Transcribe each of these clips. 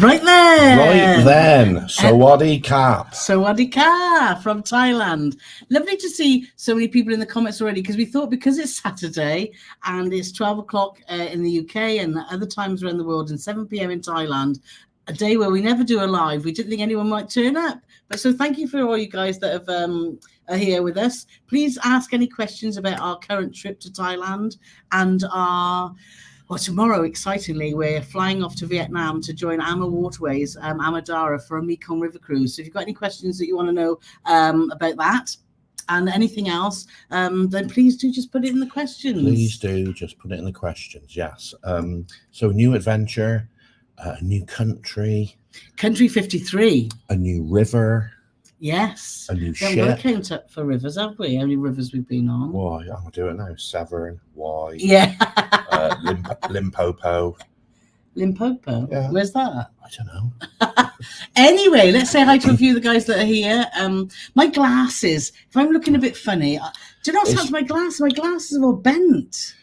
Right there. Right then. Sawadee Kap. Sawadee Ka from Thailand. Lovely to see so many people in the comments already, because we thought because it's Saturday and it's 12 o'clock in the UK and other times around the world and 7 p.m. in Thailand, a day where we never do a live, we didn't think anyone might turn up. But so thank you for all you guys that have are here with us. Please ask any questions about our current trip to Thailand and our... Well, tomorrow, excitingly, we're flying off to Vietnam to join Ama Waterways, Amadara, for a Mekong River cruise. So if you've got any questions that you want to know about that and anything else, then please do just put it in the questions. Please do just put it in the questions, yes. So new adventure, a new country. Country 53. A new river. Yes. A new ship. We haven't count up for rivers, have we? How many rivers we've been on? Why? I'll do it now. Severn, Wye. Yeah. Limpopo. Limpopo? Yeah. Where's that? I don't know. Anyway, let's say hi to a few of the guys that are here. My glasses, if I'm looking a bit funny, do you know what's happened to my glasses? My glasses are all bent.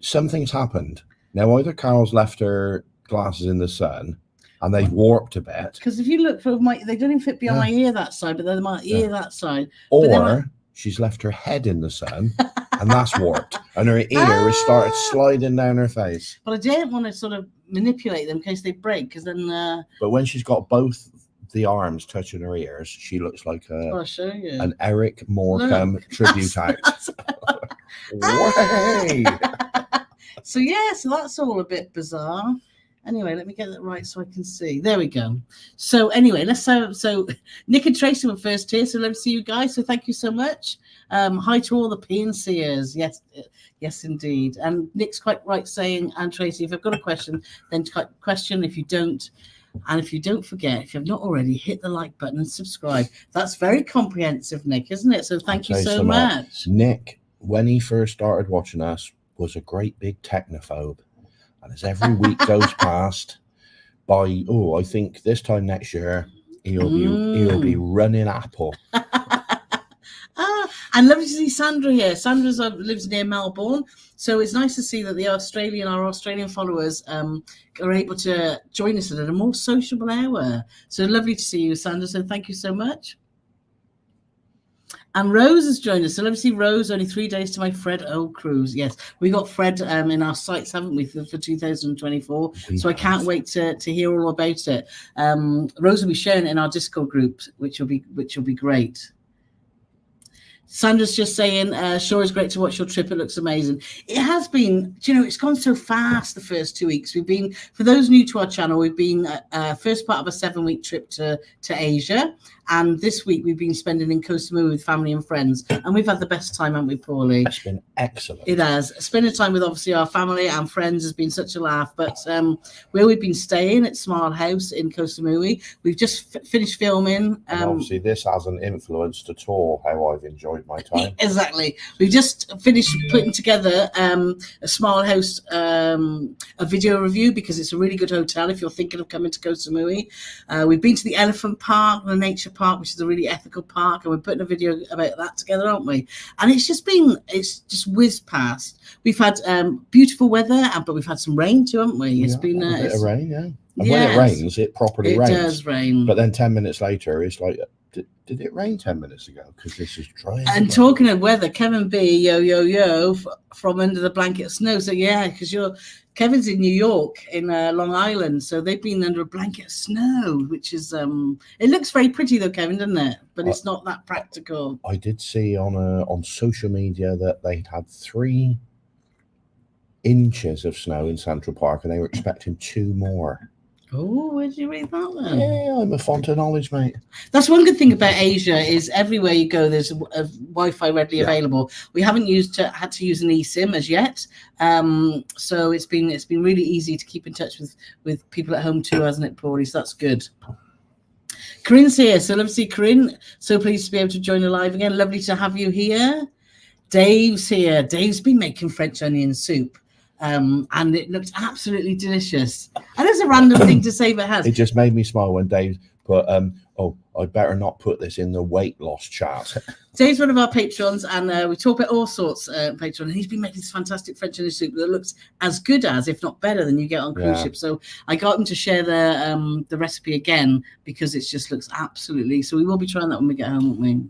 Something's happened. Now, either Carol's left her glasses in the sun and they've warped a bit. Because if you look for they don't even fit beyond my ear that side, but they're my ear that side. Or she's left her head in the sun and that's warped. And her ear has started sliding down her face. But I didn't want to sort of manipulate them in case they break, because then... But when she's got both the arms touching her ears, she looks like I'll show you. an Eric Morecambe tribute act. Way! So that's all a bit bizarre. Anyway, let me get that right so I can see. There we go. So anyway, let's so Nick and Tracy were first here, so let's see you guys. So thank you so much. Hi to all the PNCers. Yes, indeed. And Nick's quite right saying, and Tracy, if I've got a question, then question. If you don't, and if you don't forget, if you've not already, hit the like button and subscribe. That's very comprehensive, Nick, isn't it? So thank you so much. Nick, when he first started watching us, was a great big technophobe. And as every week goes past, I think this time next year he'll be running Apple. And lovely to see Sandra here. Sandra lives near Melbourne, so it's nice to see that our Australian followers are able to join us at a more sociable hour. So lovely to see you, Sandra. So thank you so much. And Rose has joined us. So let me see Rose, only 3 days to my Fred O cruise. Yes, we got Fred in our sights, haven't we, for 2024? So I can't wait to hear all about it. Rose will be sharing it in our Discord group, which will be great. Sandra's just saying, sure is great to watch your trip. It looks amazing. It has been, it's gone so fast the first 2 weeks. We've been, for those new to our channel, we've been first part of a 7-week trip to Asia. And this week we've been spending in Koh Samui with family and friends. And we've had the best time, haven't we, Paulie? It's been excellent. It has. Spending time with, obviously, our family and friends has been such a laugh. But where we've been staying at Smile House in Koh Samui, we've just finished filming. And obviously, this hasn't influenced at all how I've enjoyed my time. Exactly. We've just finished putting together a Smile House, a video review, because it's a really good hotel if you're thinking of coming to Koh Samui. We've been to the Elephant Park, the Nature Park, which is a really ethical park, and we're putting a video about that together, aren't we? And it's just whizzed past. We've had beautiful weather, but we've had some rain too, haven't we? It's been a bit of rain, yeah. And when it rains, it properly rains. It does rain. But then 10 minutes later, it's like, did it rain 10 minutes ago? Because this is dry. And talking of weather, Kevin B, yo, from under the blanket of snow. So yeah, because Kevin's in New York, in Long Island, so they've been under a blanket of snow, which is it looks very pretty though, Kevin, doesn't it? But it's not that practical. I did see on social media that they'd had 3 inches of snow in Central Park, and they were expecting 2 more. Oh, where did you read that then? Yeah, I'm a font of knowledge, mate. That's one good thing about Asia, is everywhere you go, there's a Wi-Fi readily available. We haven't had to use an eSIM as yet, so it's been really easy to keep in touch with people at home too, hasn't it, Paulie? So that's good. Corinne's here, so lovely to see Corinne. So pleased to be able to join the live again. Lovely to have you here. Dave's here. Dave's been making French onion soup. And it looked absolutely delicious. And it's a random thing to say, but it has. It just made me smile when Dave, But I better not put this in the weight loss chat. Dave's one of our patrons, and we talk about all sorts. Patron, and he's been making this fantastic French onion soup that looks as good as, if not better, than you get on cruise ships. So I got him to share the recipe again because it just looks absolutely. So we will be trying that when we get home, won't we?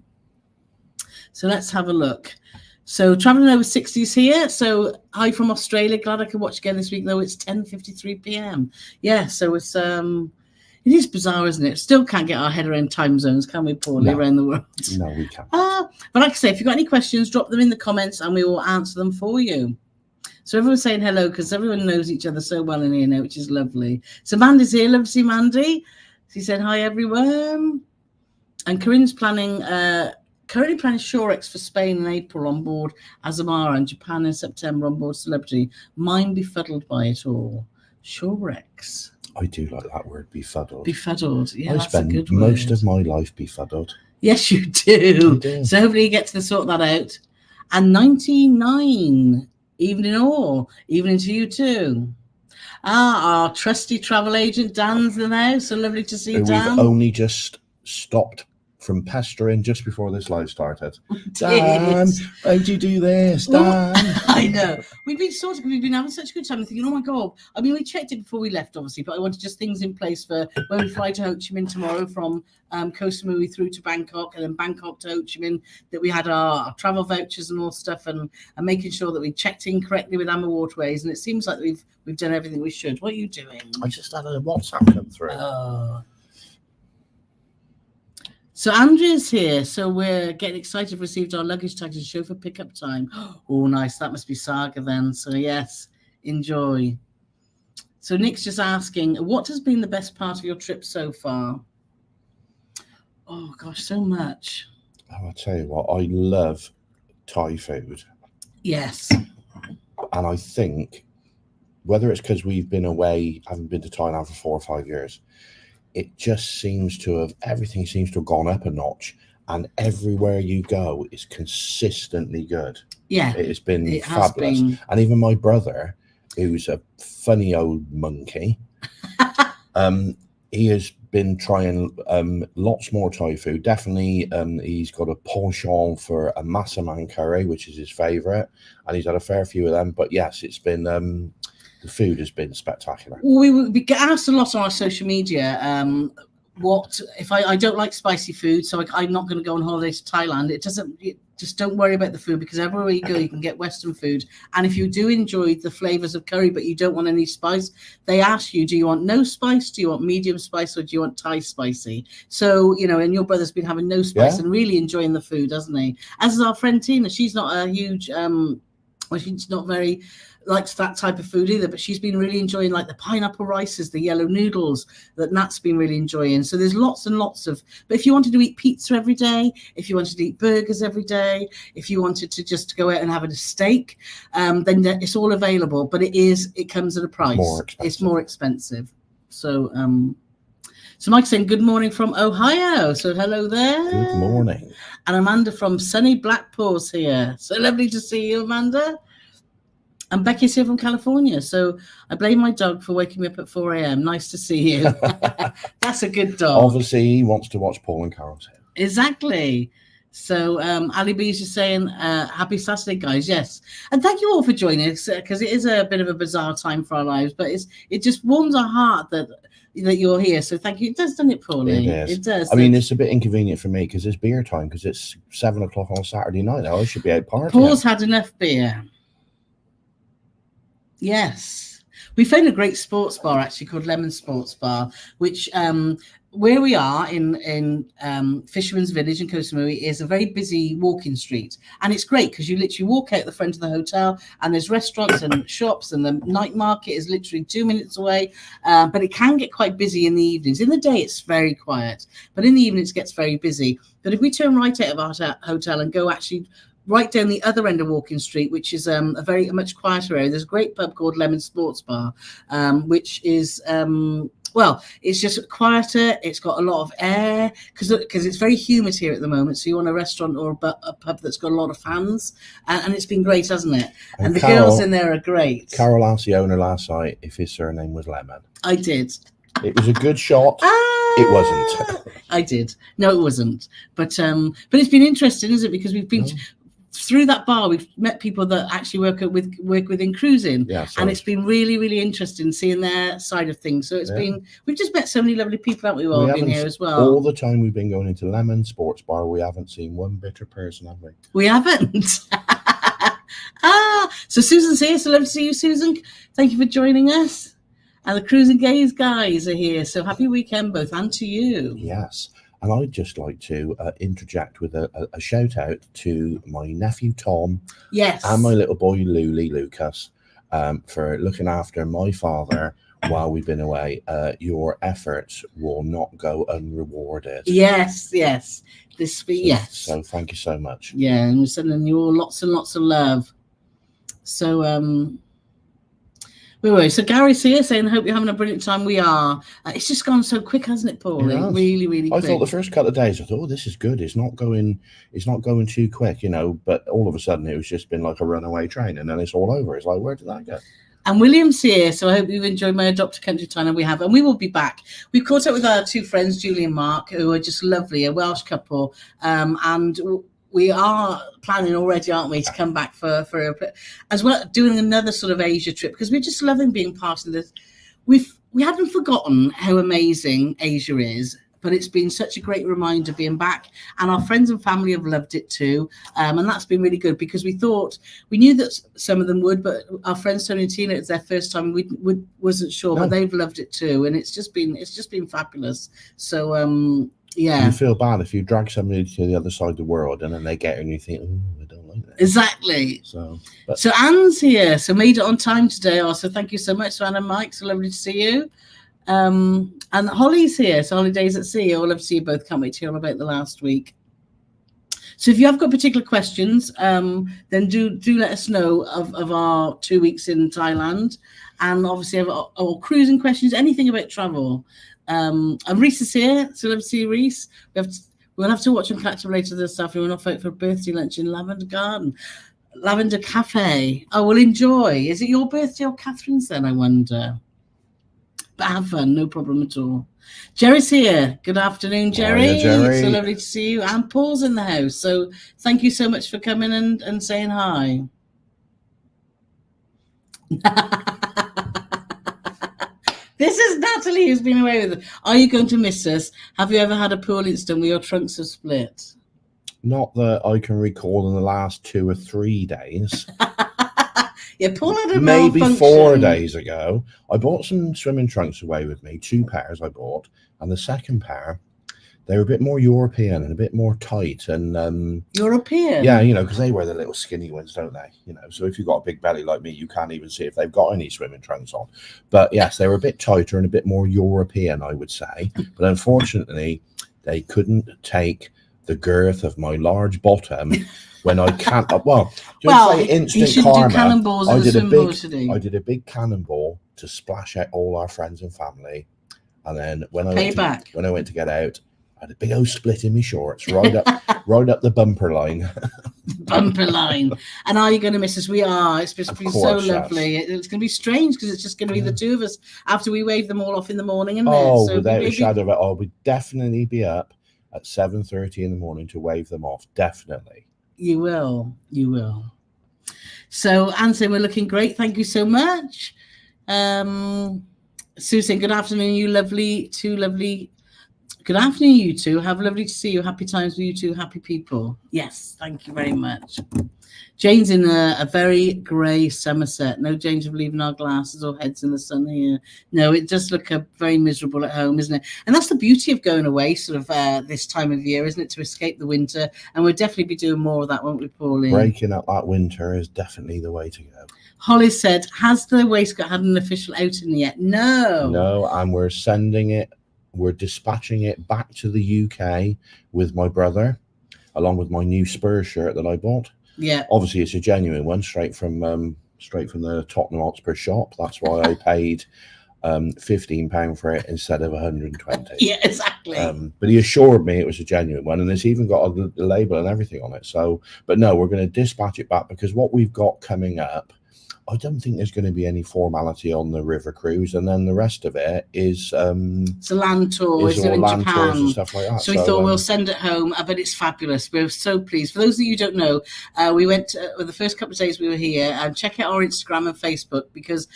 So let's have a look. So traveling over 60s here. So hi from Australia. Glad I could watch again this week, though it's 10:53 p.m. Yeah, so it's it is bizarre, isn't it? Still can't get our head around time zones, can we, Paulie, around the world? No, we can't. But like I say, if you've got any questions, drop them in the comments and we will answer them for you. So everyone's saying hello because everyone knows each other so well in here now, which is lovely. So Mandy's here. Love to see Mandy. She said, hi, everyone. And Corinne's currently planning Shorex for Spain in April on board Azamara and Japan in September on board Celebrity. Mind befuddled by it all. Shorex. I do like that word, befuddled. Befuddled, yeah, I that's a good spend most word. of my life befuddled. Yes, you do. I do. So hopefully you get to sort that out. And 99, evening all, evening to you too. Our trusty travel agent Dan's in there. So lovely to see you, Dan. We've only just stopped from pestering just before this live started. Dan, how'd you do this, Dan? I know. We've been having such a good time. I'm thinking, oh my God. I mean, we checked it before we left, obviously, but I wanted just things in place for when we fly to Ho Chi Minh tomorrow from Koh Samui through to Bangkok and then Bangkok to Ho Chi Minh, that we had our travel vouchers and all stuff and making sure that we checked in correctly with Amber Waterways. And it seems like we've done everything we should. What are you doing? I just had a WhatsApp come through. So Andrea's here. So we're getting excited. We've received our luggage tags and chauffeur pickup time. Oh, nice. That must be Saga then. So yes, enjoy. So Nick's just asking, what has been the best part of your trip so far? Oh gosh, so much. Oh, I'll tell you what, I love Thai food. Yes. And I think whether it's because we've been away, haven't been to Thailand for 4 or 5 years, it just seems to have, everything seems to have gone up a notch, and everywhere you go is consistently good. Yeah. It has been fabulous. And even my brother, who's a funny old monkey, he has been trying lots more Thai food. Definitely, he's got a penchant for a massaman curry, which is his favourite, and he's had a fair few of them. But yes, it's been the food has been spectacular. We get asked a lot on our social media. What if I don't like spicy food, so I'm not going to go on holiday to Thailand. Just don't worry about the food, because everywhere you go you can get Western food, and if you do enjoy the flavors of curry but you don't want any spice, they ask you, do you want no spice, do you want medium spice, or do you want Thai spicy? So and your brother's been having no spice and really enjoying the food, hasn't he? As is our friend Tina. She's not a huge she's not very likes that type of food either, but she's been really enjoying like the pineapple rices, the yellow noodles that Nat's been really enjoying. So there's lots and lots of, but if you wanted to eat pizza every day, if you wanted to eat burgers every day, if you wanted to just go out and have a steak, then it's all available, but it comes at a price. It's more expensive. So so Mike's saying good morning from Ohio. So hello there. Good morning. And Amanda from sunny Blackpool's here. So lovely to see you, Amanda. And Becky's here from California. So I blame my dog for waking me up at 4 a.m. Nice to see you. That's a good dog. Obviously, he wants to watch Paul and Carole's here. Exactly. So Ali B's just saying, happy Saturday, guys. Yes. And thank you all for joining us, because it is a bit of a bizarre time for our lives, but it just warms our heart that you're here. So thank you. It does, doesn't it, Paulie? It does. I mean, it's a bit inconvenient for me because it's beer time, because it's 7 o'clock on Saturday night. I should be out partying. Paul's had enough beer. Yes. We found a great sports bar actually called Lemon Sports Bar, which where we are in Fisherman's Village in Koh Samui is a very busy walking street, and it's great because you literally walk out the front of the hotel and there's restaurants and shops, and the night market is literally 2 minutes away, but it can get quite busy in the evenings. In the day it's very quiet, but in the evenings it gets very busy. But if we turn right out of our hotel and go actually right down the other end of Walking Street, which is a much quieter area, there's a great pub called Lemon Sports Bar, which is it's just quieter. It's got a lot of air because it's very humid here at the moment. So you want a restaurant or a pub that's got a lot of fans, and it's been great, hasn't it? And the girls in there are great. Carole asked the owner last night if his surname was Lemon. I did. It was a good shot. It wasn't. I did. No, it wasn't. But it's been interesting, isn't it? Because we've been through that bar. We've met people that actually work within cruising, and it's been really, really interesting seeing their side of things. So it's been. We've just met so many lovely people, haven't we? All been here as well. All the time we've been going into Lemon Sports Bar, we haven't seen one bitter person, have we? We haven't. So Susan's here. So love to see you, Susan. Thank you for joining us. And the Cruising Gays guys are here. So happy weekend, both, and to you. Yes. And I'd just like to interject with a shout out to my nephew Tom, and my little boy Lucas, for looking after my father while we've been away. Your efforts will not go unrewarded. Yes. So thank you so much. Yeah, and we're sending you all lots and lots of love. So So Gary's here saying, I hope you're having a brilliant time. We are. It's just gone so quick, hasn't it, Paul? Yeah. Really, really quick. I thought the first couple of days, I thought, oh, this is good. It's not going too quick, you know. But all of a sudden, it was just been like a runaway train, and then it's all over. It's like, where did that go? And William's here, so I hope you've enjoyed my Adopt a Country time, and we have. And we will be back. We've caught up with our two friends, Julie and Mark, who are just lovely, a Welsh couple, and we are planning already, aren't we, to come back for as well, doing another sort of Asia trip, because we're just loving being part of this. We haven't forgotten how amazing Asia is, but it's been such a great reminder being back, and our friends and family have loved it too, and that's been really good, because we knew that some of them would, but our friends Tony and Tina, it's their first time, we wasn't sure, but they've loved it too, and it's just been fabulous. So yeah, you feel bad if you drag somebody to the other side of the world and then they get here and you think, oh, I don't like that. Exactly. So Anne's here, so made it on time today. Also, thank you so much to Anne and Mike. So lovely to see you. And Holly's here. So Holidays at Sea. I'll love to see you both. Can't wait to hear all about the last week. So if you have got particular questions, then do let us know of our 2 weeks in Thailand, and obviously our cruising questions, anything about travel. And Reese is here, so love to see you, Reese. We'll have to watch them catch up later this afternoon. We're off out for a birthday lunch in Lavender Cafe. Oh, we'll enjoy. Is it your birthday or Catherine's then, I wonder? But have fun, no problem at all. Jerry's here. Good afternoon, Jerry. Hiya, Jerry. So lovely to see you. And Paul's in the house. So thank you so much for coming and saying hi. This is Natalie, who's been away with us. Are you going to miss us? Have you ever had a pool incident where your trunks have split? Not that I can recall in the last 2 or 3 days. Yeah, Paul had a maybe 4 days ago. I bought some swimming trunks away with me. 2 pairs I bought. And the second pair, they were a bit more European and a bit more tight. And European? Yeah, you know, because they wear the little skinny ones, don't they? You know, so if you've got a big belly like me, you can't even see if they've got any swimming trunks on. But yes, they were a bit tighter and a bit more European, I would say. But unfortunately, they couldn't take the girth of my large bottom when I can't. Instant karma. I did a big cannonball to splash out all our friends and family, and then when I went to get out, I had a big old split in my shorts, right up the bumper line. Bumper line. And are you going to miss us? We are. It's just been so lovely. Yes. It's going to be strange because it's just going to be the two of us after we wave them all off in the morning. And so without a shadow of it, I'll definitely be up at 7:30 in the morning to wave them off. Definitely. You will. You will. So, Anson, we're looking great. Thank you so much. Susan, good afternoon, you lovely, two lovely. Good afternoon, you two. Have lovely to see you. Happy times with you two, happy people. Yes, thank you very much. Jane's in a very grey Somerset. No danger of leaving our glasses or heads in the sun here. No, it does look very miserable at home, isn't it? And that's the beauty of going away sort of this time of year, isn't it? To escape the winter. And we'll definitely be doing more of that, won't we, Pauline? Breaking up that winter is definitely the way to go. Holly said, has the waistcoat had an official outing yet? No. No, and we're sending it. We're dispatching it back to the UK with my brother, along with my new Spurs shirt that I bought. Yeah. Obviously, it's a genuine one, straight from the Tottenham Hotspur shop. That's why I paid £15 for it instead of 120. Yeah, exactly. But he assured me it was a genuine one, and it's even got a label and everything on it. So, but no, we're going to dispatch it back because what we've got coming up, I don't think there's going to be any formality on the river cruise, and then the rest of it is it's a land tour. is It's all in land tours and Japan. stuff like that. So we thought we'll send it home, but it's fabulous. We're so pleased. For those of you who don't know, we went the first couple of days we were here, and check out our Instagram and Facebook, because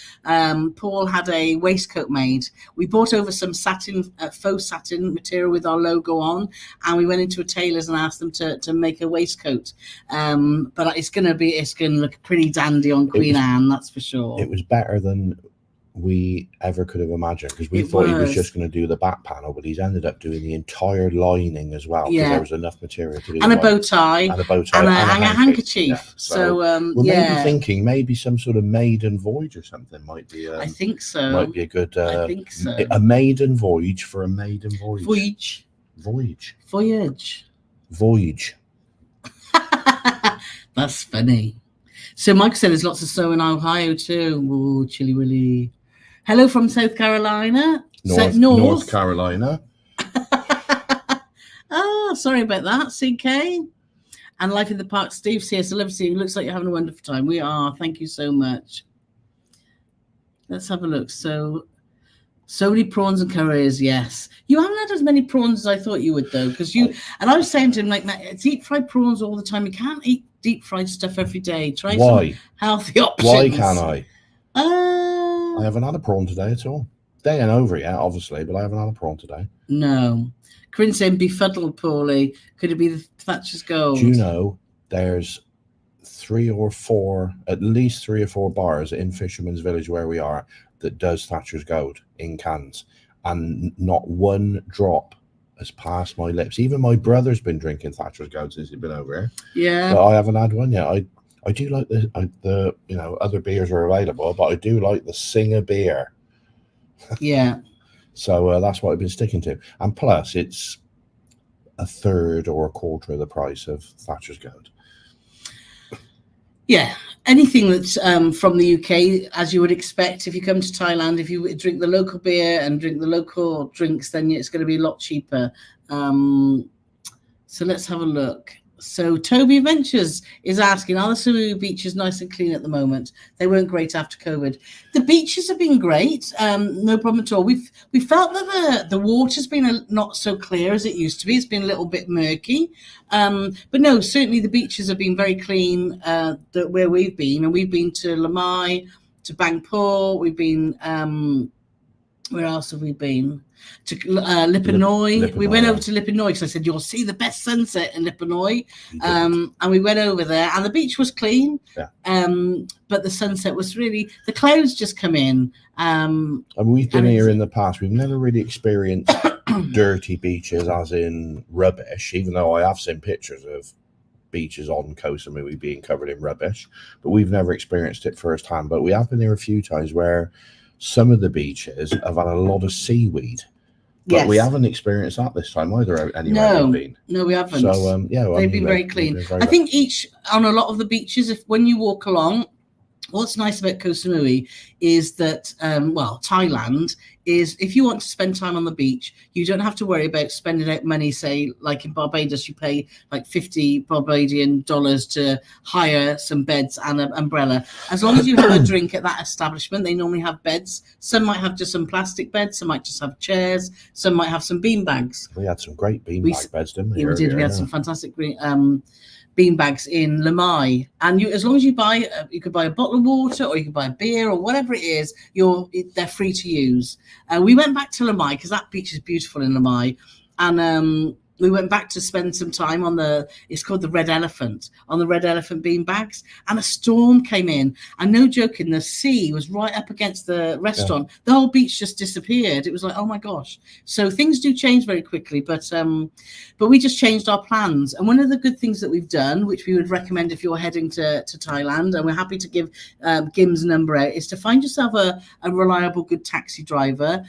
Paul had a waistcoat made. We bought over some satin, faux satin material with our logo on, and we went into a tailor's and asked them to make a waistcoat. But it's going to look pretty dandy on Queen Anne, that's for sure. It was better than we ever could have imagined, because we thought he was just going to do the back panel, but he's ended up doing the entire lining as well, because there was enough material to do. And a bow tie. And a bow tie. And a handkerchief. Yeah. So we're maybe thinking maybe some sort of maiden voyage or something might be. I think so. Might be a good. I think so. A maiden voyage for a maiden voyage. Voyage. That's funny. So Mike said there's lots of snow in Ohio too. Oh, Chilly Willy. Hello from South Carolina. North Carolina. Oh, sorry about that, CK. And Life in the Park, Steve's here. So love to see you. Looks like you're having a wonderful time. We are. Thank you so much. Let's have a look. So many prawns and curries, yes. You haven't had as many prawns as I thought you would, though, because and I was saying to him, like, deep fried prawns all the time. You can't eat deep fried stuff every day. Try some healthy options. Why can't I? I haven't had a prawn today at all. They ain't over yet, obviously, but I haven't had a prawn today. No. Corinne saying befuddled, Paulie. Could it be the Thatcher's Gold? Do you know there's at least three or four bars in Fisherman's Village where we are that does Thatcher's Gold in cans, and not one drop has passed my lips. Even my brother's been drinking Thatcher's Gold since he's been over here. Yeah, but I haven't had one yet. I do like the other beers are available, but I do like the Singer beer. Yeah. So that's what I've been sticking to, and plus it's a third or a quarter of the price of Thatcher's Gold. Yeah, anything that's from the UK, as you would expect, if you come to Thailand, if you drink the local beer and drink the local drinks, then it's going to be a lot cheaper. So let's have a look. So Toby Ventures is asking, are the Sumu beaches nice and clean at the moment? They weren't great after COVID. The beaches have been great, no problem at all. We felt that the water's been not so clear as it used to be. It's been a little bit murky, but no, certainly the beaches have been very clean where we've been, and we've been to Lamai, to Bangpur. We've been where else have we been? To Lipanoy. We went over to Lipanoy because I said, you'll see the best sunset in Lipanoy. And we went over there, and the beach was clean. Yeah. But the sunset was really, the clouds just come in. And we've been here in the past. We've never really experienced dirty beaches, as in rubbish, even though I have seen pictures of beaches on Koh Samui being covered in rubbish. But we've never experienced it firsthand. But we have been here a few times where some of the beaches have had a lot of seaweed. But we haven't experienced that this time either. Anywhere we've been. No, we haven't. So they've been very clean. I think on a lot of the beaches, when you walk along, what's nice about Koh Samui is that, Thailand is, if you want to spend time on the beach, you don't have to worry about spending out money. Say, like in Barbados, you pay like $50 Barbadian to hire some beds and an umbrella. As long as you have a drink at that establishment, they normally have beds. Some might have just some plastic beds. Some might just have chairs. Some might have some bean bags. We had some great beanbag beds, didn't we? Yeah, we did. We had some fantastic bean bags in Lamai, and as long as you buy, you could buy a bottle of water, or you could buy a beer, or whatever it is. They're free to use. We went back to Lamai because that beach is beautiful in Lamai, and we went back to spend some time on it's called the Red Elephant, on the Red Elephant bean bags, and a storm came in, and no joking, the sea was right up against the restaurant. The whole beach just disappeared. It was like, oh my gosh. So things do change very quickly, but we just changed our plans. And one of the good things that we've done, which we would recommend if you're heading to Thailand, and we're happy to give Gim's number out, is to find yourself a reliable, good taxi driver.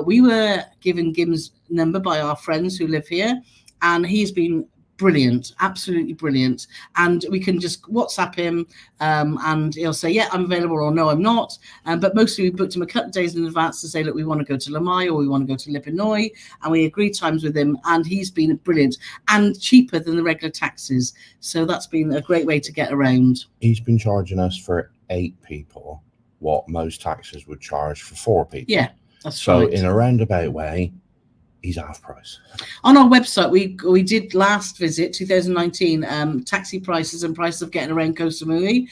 We were given Gim's number by our friends who live here, and he's been brilliant, absolutely brilliant. And we can just WhatsApp him, and he'll say, yeah, I'm available, or no, I'm not. But mostly we booked him a couple of days in advance to say, look, we want to go to Lamai, or we want to go to Lipanoy, and we agreed times with him, and he's been brilliant and cheaper than the regular taxis. So that's been a great way to get around. He's been charging us for 8 people what most taxis would charge for 4 people. Yeah, that's so right. in a roundabout way, he's half price. On our website, we did last visit 2019 taxi prices and prices of getting around Koh Samui.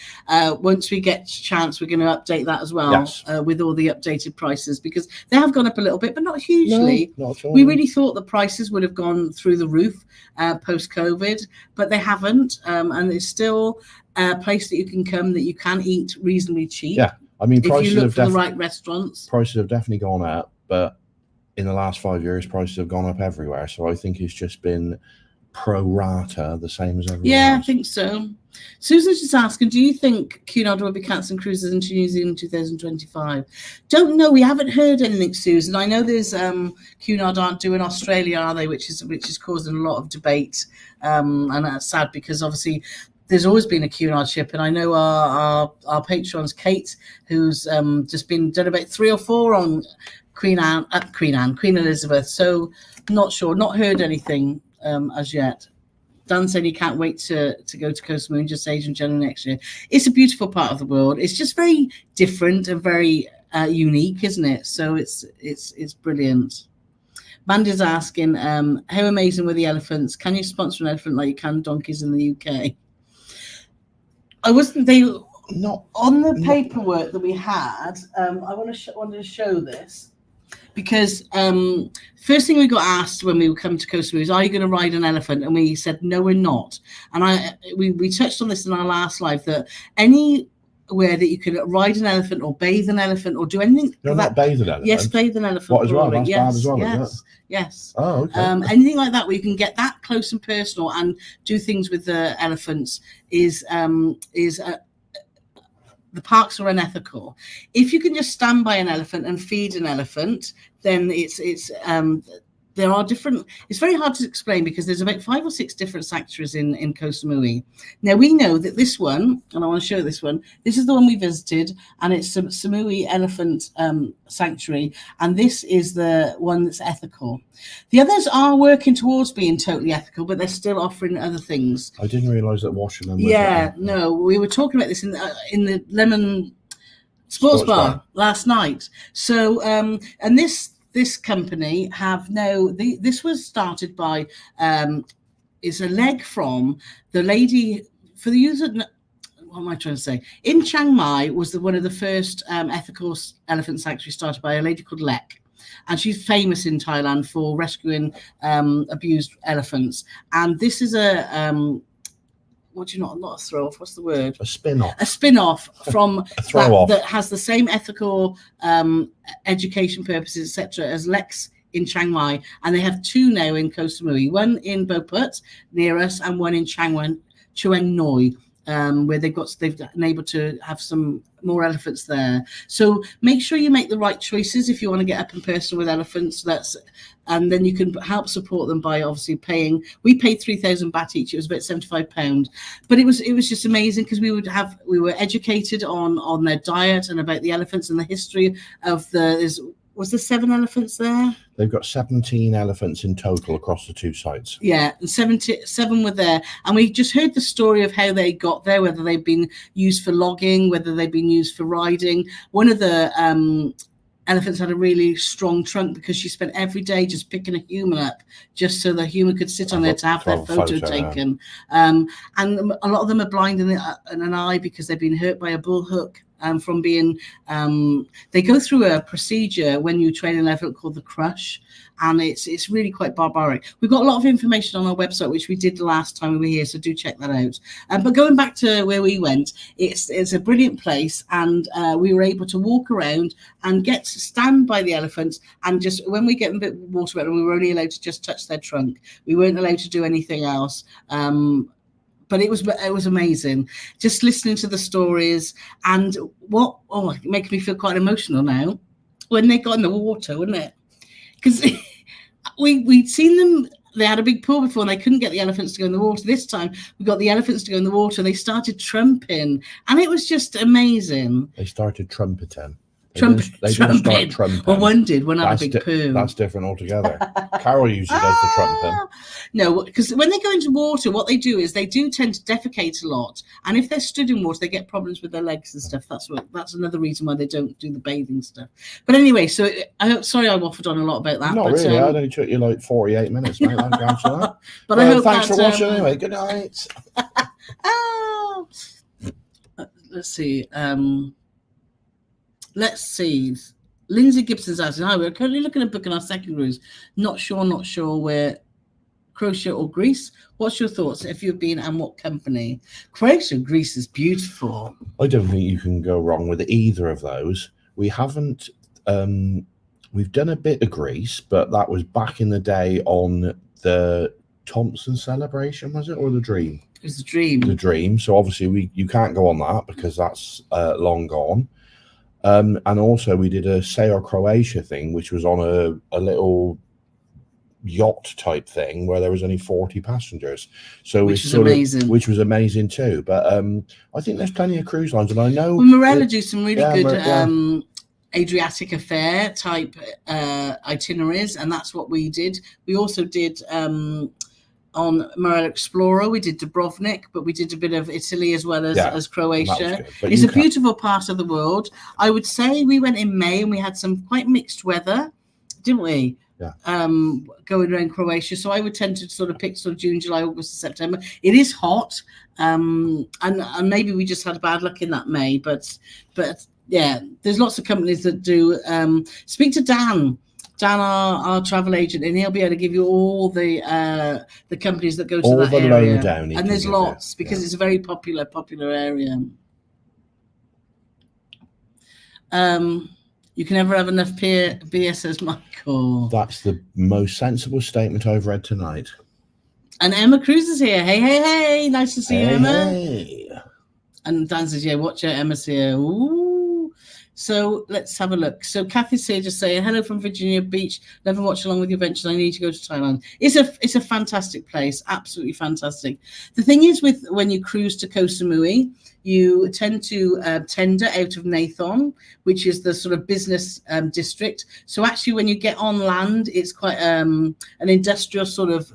Once we get a chance, we're going to update that as well. Yes. With all the updated prices, because they have gone up a little bit, but not hugely. No, not at all. We really thought the prices would have gone through the roof post-COVID, but they haven't, and it's still a place that you can come that you can eat reasonably cheap. Yeah, I mean, if you look for the right restaurants. Prices have definitely gone up, but in the last 5 years, prices have gone up everywhere. So I think it's just been pro rata, the same as everywhere else. I think so. Susan's just asking, do you think Cunard will be cancelling cruises into New Zealand in 2025? Don't know. We haven't heard anything, Susan. I know there's Cunard aren't doing Australia, are they? Which is causing a lot of debate, and that's sad because obviously there's always been a Cunard ship, and I know our patrons, Kate, who's just been done about 3 or 4 on Queen Elizabeth. So not sure, not heard anything as yet. Dan said he can't wait to go to Koh Samui, just Asian January next year. It's a beautiful part of the world. It's just very different and very unique, isn't it? So it's brilliant. Mandy's asking, how amazing were the elephants? Can you sponsor an elephant like you can donkeys in the UK? Not on the paperwork that we had. I wanted to show this. Because first thing we got asked when we come to Koh Samui is, are you going to ride an elephant? And we said, no, we're not. And we touched on this in our last live, that anywhere that you can ride an elephant or bathe an elephant or do anything. You're not bathe an elephant? Yes, bathe an elephant. What as well? That's bad as well, isn't it? Yes. Oh, okay. Anything like that where you can get that close and personal and do things with the elephants is the parks are unethical. If you can just stand by an elephant and feed an elephant, then there are different. It's very hard to explain because there's about 5 or 6 different sanctuaries in Koh Samui. Now we know that this one, and I want to show this one. This is the one we visited, and it's Samui Elephant Sanctuary, and this is the one that's ethical. The others are working towards being totally ethical, but they're still offering other things. I didn't realise that washing them. No, we were talking about this in the Lemon Sports Bar last night. So, and this company have this was started by is a leg from the lady for the user. What am I trying to say? In Chiang Mai was one of the first ethical elephant sanctuaries started by a lady called Lek. And she's famous in Thailand for rescuing abused elephants. And this is not a throw off, what's the word? A spin-off. A spin-off from that has the same ethical education purposes, etc., as Lex in Chiang Mai. And they have 2 now in Koh Samui, one in Boput near us and one in Chuang Noi, where they've been able to have some more elephants there. So make sure you make the right choices if you want to get up and personal with elephants. And then you can help support them by obviously paying. We paid 3,000 baht each. It was about £75, but it was just amazing because we were educated on their diet and about the elephants and the history of was there 7 elephants there? They've got 17 elephants in total across the 2 sites. Yeah, and 7 were there. And we just heard the story of how they got there, whether they've been used for logging, whether they've been used for riding. One of the elephants had a really strong trunk because she spent every day just picking a human up just so the human could sit on there to have their photo taken. And a lot of them are blind in an eye because they've been hurt by a bull hook. From being, they go through a procedure when you train an elephant called the crush, and it's really quite barbaric. We've got a lot of information on our website, which we did the last time we were here, so do check that out. But going back to where we went, it's a brilliant place, and we were able to walk around and get to stand by the elephants, and just when we get a bit of water about them, we were only allowed to just touch their trunk. We weren't allowed to do anything else. But it was amazing just listening to the stories and it makes me feel quite emotional now when they got in the water, wouldn't it? Because we'd seen them. They had a big pool before and they couldn't get the elephants to go in the water. This time we got the elephants to go in the water and they started trumping and it was just amazing. They started trumpeting. They didn't start trumping. Well, one did. One had a big poo. That's different altogether. Carole usually does the trumping. No, because when they go into water, what they do is they do tend to defecate a lot, and if they're stood in water, they get problems with their legs and stuff. That's another reason why they don't do the bathing stuff. But anyway, so sorry I waffled on a lot about that. Not but, really. It only took you like 48 minutes, mate. That. But I hope thanks for watching anyway. Good night. Let's see. Lindsay Gibson's asking, hi, we're currently looking at booking our second cruise. Not sure where, Croatia or Greece. What's your thoughts if you've been and what company? Croatia and Greece is beautiful. I don't think you can go wrong with either of those. We haven't, we've done a bit of Greece, but that was back in the day on the Thompson celebration, was it, or the Dream? It was the Dream. The Dream. So obviously you can't go on that because that's long gone. And also we did a Sail Croatia thing, which was on a little yacht type thing where there was only 40 passengers. So which was amazing. Which was amazing too. But I think there's plenty of cruise lines, and I know Morella do some really good Adriatic affair type itineraries, and that's what we did. We also did on Morella Explorer, we did Dubrovnik, but we did a bit of Italy as well as Croatia. It's a beautiful part of the world. I would say we went in May and we had some quite mixed weather, didn't we? Yeah. Going around Croatia. So I would tend to sort of pick sort of June, July, August, September. It is hot. And maybe we just had bad luck in that May, but yeah, there's lots of companies that do. Speak to Dan, our travel agent, and he'll be able to give you all the companies that go to that area. And there's lots because it's a very popular area. You can never have enough beer, says Michael. That's the most sensible statement I've read tonight. And Emma Cruz is here. Hey, nice to see you, Emma. Hey. And Dan says, yeah, watch out, Emma's here. Ooh. So let's have a look. So Kathy's here just saying, hello from Virginia Beach. Love and watch along with your ventures. I need to go to Thailand. It's a fantastic place. Absolutely fantastic. The thing is with when you cruise to Koh Samui, you tend to tender out of Nathon, which is the sort of business district. So actually when you get on land, it's quite an industrial sort of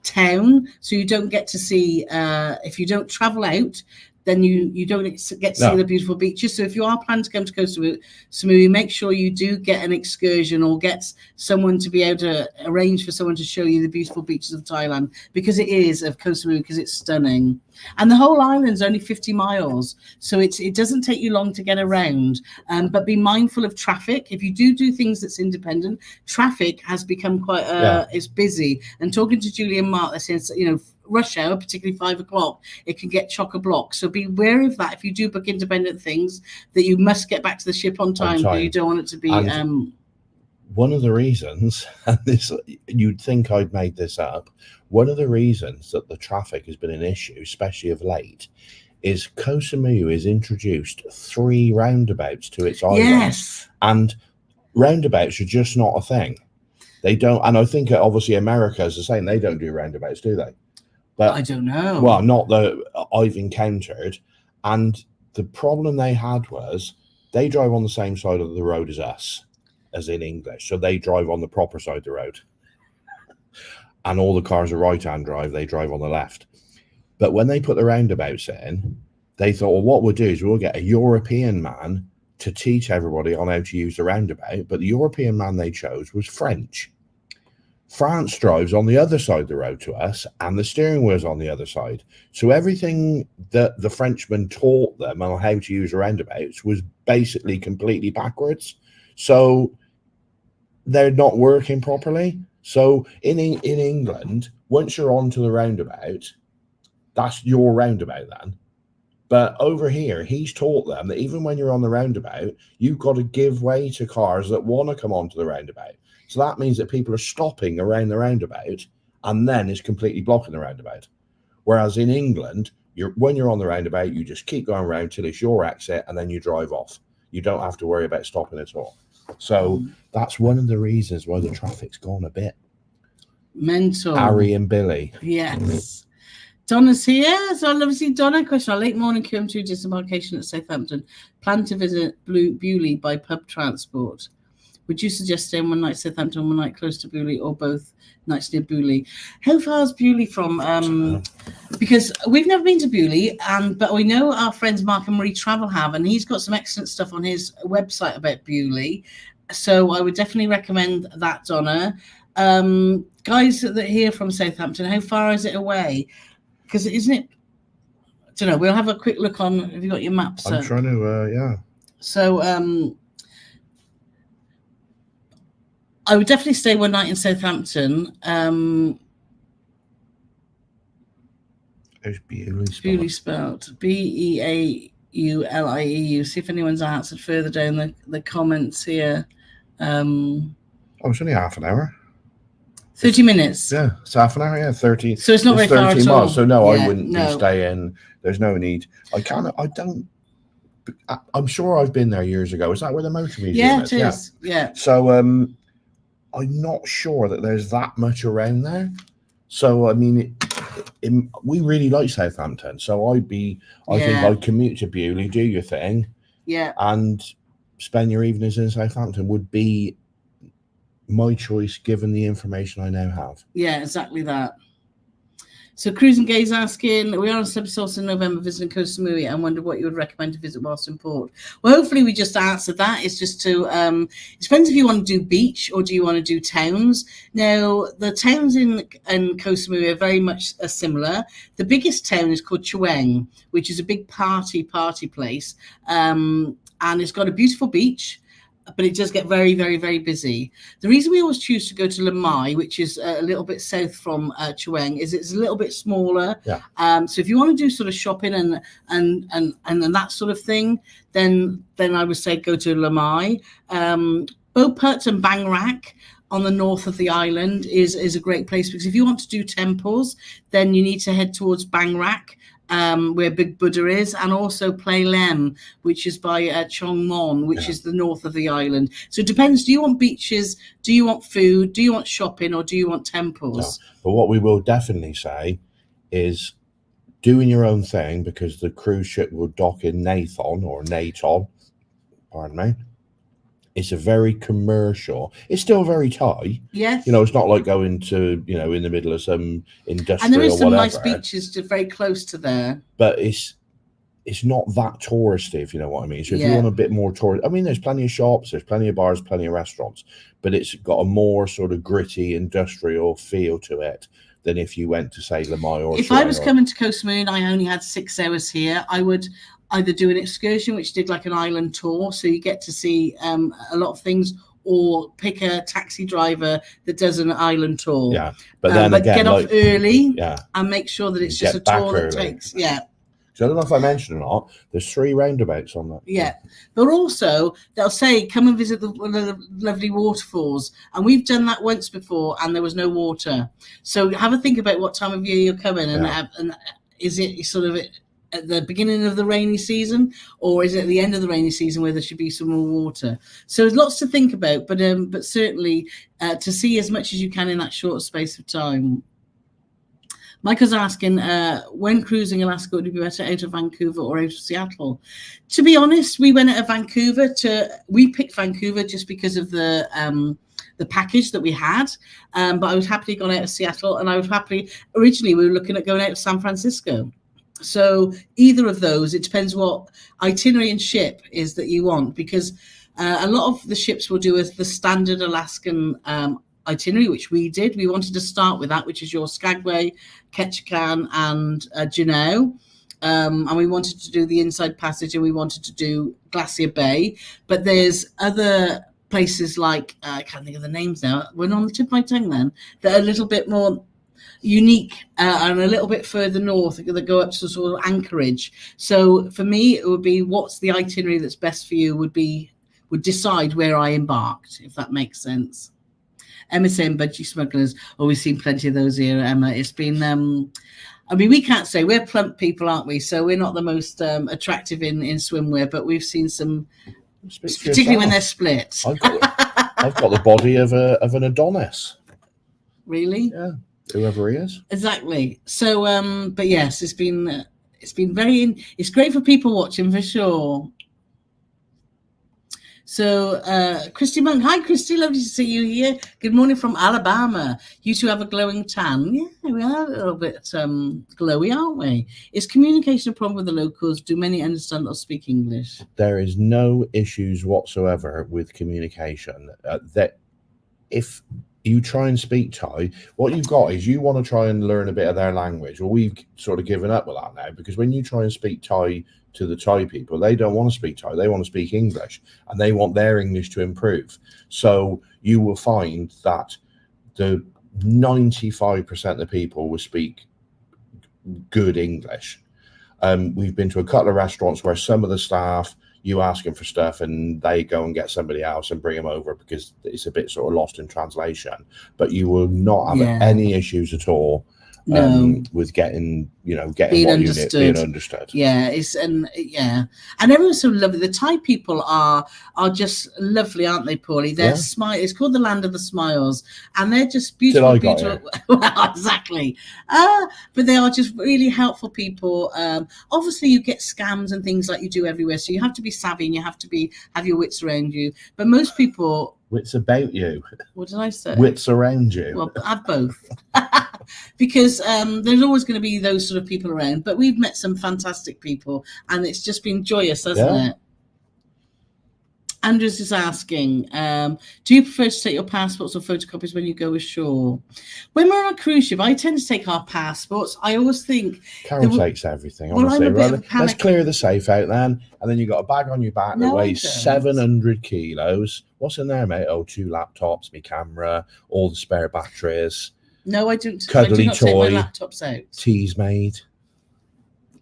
town. So you don't get to see, if you don't travel out, then you don't get to see the beautiful beaches. So if you are planning to come to Koh Samui, make sure you do get an excursion or get someone to be able to arrange for someone to show you the beautiful beaches of Thailand, because it is of Koh Samui, because it's stunning. And the whole island's only 50 miles. So it doesn't take you long to get around. But be mindful of traffic. If you do things that's independent, traffic has become quite, it's busy. And talking to Julie and Mark, they're saying, rush hour, particularly 5 o'clock, it can get chock-a-block. So be wary of that if you do book independent things, that you must get back to the ship on time. But you don't want it to be. One of the reasons, and this you'd think I'd made this up, one of the reasons that the traffic has been an issue, especially of late, is Koh Samui has introduced 3 roundabouts to its island. Yes. And roundabouts are just not a thing. They don't, and I think obviously America is the same. They don't do roundabouts, do they? But I don't know. Well, not that I've encountered. And the problem they had was they drive on the same side of the road as us, as in English. So they drive on the proper side of the road. And all the cars are right-hand drive. They drive on the left. But when they put the roundabouts in, they thought, well, what we'll do is we'll get a European man to teach everybody on how to use the roundabout. But the European man they chose was French. France drives on the other side of the road to us, and the steering wheel's on the other side. So everything that the Frenchman taught them on how to use roundabouts was basically completely backwards. So they're not working properly. So in England, once you're onto the roundabout, that's your roundabout then. But over here, he's taught them that even when you're on the roundabout, you've got to give way to cars that want to come onto the roundabout. So that means that people are stopping around the roundabout, and then it's completely blocking the roundabout. Whereas in England, when you're on the roundabout, you just keep going around till it's your exit, and then you drive off. You don't have to worry about stopping at all. So that's one of the reasons why the traffic's gone a bit mental. Harry and Billy. Yes. Donna's here. So I love to see Donna. Question: our late morning QM2 disembarkation at Southampton. Plan to visit Bewley by pub transport. Would you suggest staying one night at Southampton, one night close to Bewley, or both nights near Bewley? How far is Bewley from? Because we've never been to Bewley, but we know our friends Mark and Marie Travel have, and he's got some excellent stuff on his website about Bewley. So I would definitely recommend that, Donna. Guys that are here from Southampton, how far is it away? Because isn't it? I don't know. We'll have a quick look on. Have you got your maps? I'm trying to. Yeah. So I would definitely stay one night in Southampton. There's Bewley spelled. Bewley spelled Beaulieu. See if anyone's answered further down the comments here. It's only half an hour. 30 minutes. Yeah, it's half an hour. Yeah, 30. So it's not very far at all. So no, Yeah, I wouldn't be staying. There's no need. I'm sure I've been there years ago. Is that where the motor museum is? Yeah, it is. Yeah. So I'm not sure that there's that much around there. So I mean, we really like Southampton. So I think I'd commute to Bewley, do your thing, and spend your evenings in Southampton would be my choice given the information I now have. Yeah, exactly that. So Cruise and Gaze asking, we are on Subsource in November visiting Koh Samui and wonder what you would recommend to visit whilst in port. Well, hopefully we just answered that. It's just to, it depends if you want to do beach or do you want to do towns. Now, the towns in Koh Samui are very much similar. The biggest town is called Cheweng, which is a big party place. And it's got a beautiful beach, but it does get very, very, very busy. The reason we always choose to go to Lamai, which is a little bit south from Cheweng, is it's a little bit smaller. Yeah. So if you want to do sort of shopping and that sort of thing, then I would say go to Lamai. Beauport and Bang Rak on the north of the island is a great place, because if you want to do temples, then you need to head towards Bang Rak, where Big Buddha is, and also Play Lem, which is by Chong Mon, which is the north of the island. So it depends. Do you want beaches? Do you want food? Do you want shopping? Or do you want temples? No. But what we will definitely say is doing your own thing, because the cruise ship will dock in Naton, pardon me. It's a very commercial. It's still very Thai. Yes. It's not like going to, in the middle of some industrial. And there is some nice beaches very close to there. But it's not that touristy, if you know what I mean. So if you want a bit more tourist, I mean, there's plenty of shops, there's plenty of bars, plenty of restaurants, but it's got a more sort of gritty industrial feel to it than if you went to, say, Lamai or. If I was coming to Koh Samui and I only had 6 hours here, I would either do an excursion, which did like an island tour, so you get to see a lot of things, or pick a taxi driver that does an island tour. Yeah, but then again, get off early. Yeah, and make sure that it's just a tour that takes. Yeah. So I don't know if I mentioned or not. There's 3 roundabouts on that. Yeah, but also they'll say, come and visit the lovely waterfalls, and we've done that once before, and there was no water. So have a think about what time of year you're coming, and is it sort of at the beginning of the rainy season, or is it at the end of the rainy season where there should be some more water? So there's lots to think about, but certainly to see as much as you can in that short space of time. Michael's asking, when cruising Alaska, would it be better out of Vancouver or out of Seattle? To be honest, we went out of Vancouver we picked Vancouver just because of the package that we had, but I would happily gone out of Seattle, and originally we were looking at going out of San Francisco. So either of those, it depends what itinerary and ship is that you want, because a lot of the ships will do the standard Alaskan itinerary, which we did. We wanted to start with that, which is your Skagway, Ketchikan, and Juneau. And we wanted to do the Inside Passage, and we wanted to do Glacier Bay. But there's other places like, I can't think of the names now, we're on the tip of my tongue then, that are a little bit more unique and a little bit further north that go up to sort of Anchorage. So for me, it would be what's the itinerary that's best for you would decide where I embarked, if that makes sense. Emma saying budgie smugglers. We've seen plenty of those here, Emma. It's been I mean, we can't say we're plump people, aren't we? So we're not the most attractive in swimwear, but we've seen some, particularly when they're split. I've got the body of an Adonis. Really? Yeah. whoever he is. Exactly. So, but yes, it's been it's great for people watching for sure. So, Christy Monk, hi Christy, lovely to see you here. Good morning from Alabama. You two have a glowing tan. Yeah, we are a little bit glowy, aren't we? Is communication a problem with the locals? Do many understand or speak English? There is no issues whatsoever with communication. That if you try and speak Thai, what you've got is you want to try and learn a bit of their language. Well, we've sort of given up with that now, because when you try and speak Thai to the Thai people, they don't want to speak Thai, they want to speak English, and they want their English to improve. So you will find that the 95% of the people will speak good English. We've been to a couple of restaurants where some of the staff, you ask them for stuff and they go and get somebody else and bring them over because it's a bit sort of lost in translation, but you will not have any issues at all with getting being understood. Yeah, and everyone's so lovely. The Thai people are just lovely, aren't they, Paulie? They're smile. It's called the land of the smiles, and they're just beautiful. Well, exactly. But they are just really helpful people. Obviously, you get scams and things like you do everywhere, so you have to be savvy and you have to have your wits around you. But most people. Wits about you. What did I say? Wits around you. Well, have both. Because there's always going to be those sort of people around. But we've met some fantastic people, and it's just been joyous, hasn't it? Andrews is asking, do you prefer to take your passports or photocopies when you go ashore? When we're on a cruise ship, I tend to take our passports. I always think... Carole takes everything, honestly. Let's clear the safe out then. And then you've got a bag on your back that weighs 700 kilos. What's in there, mate? Oh, 2 laptops, my camera, all the spare batteries. No, I don't. Cuddly I do not toy. take my laptops out. Teas made.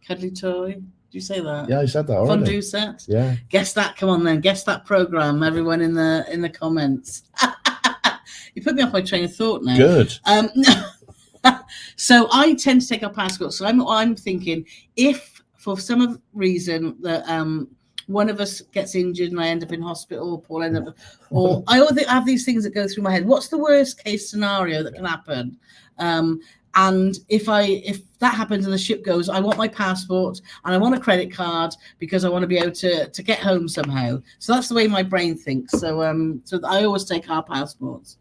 Cuddly toy. Did you say that? Yeah, I said that already. Fondue set. Yeah. Guess that. Come on then. Guess that program. Everyone in the comments. You put me off my train of thought now. Good. So I tend to take our passports. So I'm thinking, if for some reason that one of us gets injured and I end up in hospital, or Paul ends up, or I always have these things that go through my head. What's the worst case scenario that can happen? And if that happens and the ship goes, I want my passport and I want a credit card because I want to be able to get home somehow. So that's the way my brain thinks. So I always take our passports.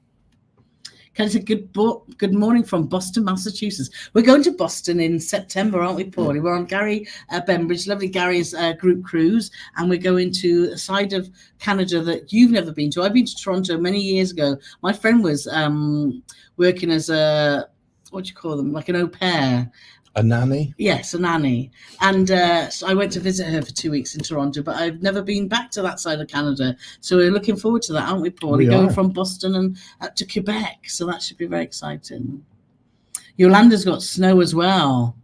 Can I say good morning from Boston, Massachusetts? We're going to Boston in September, aren't we, Paulie? We're on Gary Bembridge, lovely Gary's group cruise, and we're going to a side of Canada that you've never been to. I've been to Toronto many years ago. My friend was working as a, what do you call them, like an au pair. A nanny? Yes, a nanny. And so I went to visit her for 2 weeks in Toronto, but I've never been back to that side of Canada. So we're looking forward to that, aren't we, Paul? We're going from Boston and up to Quebec. So that should be very exciting. Yolanda's got snow as well.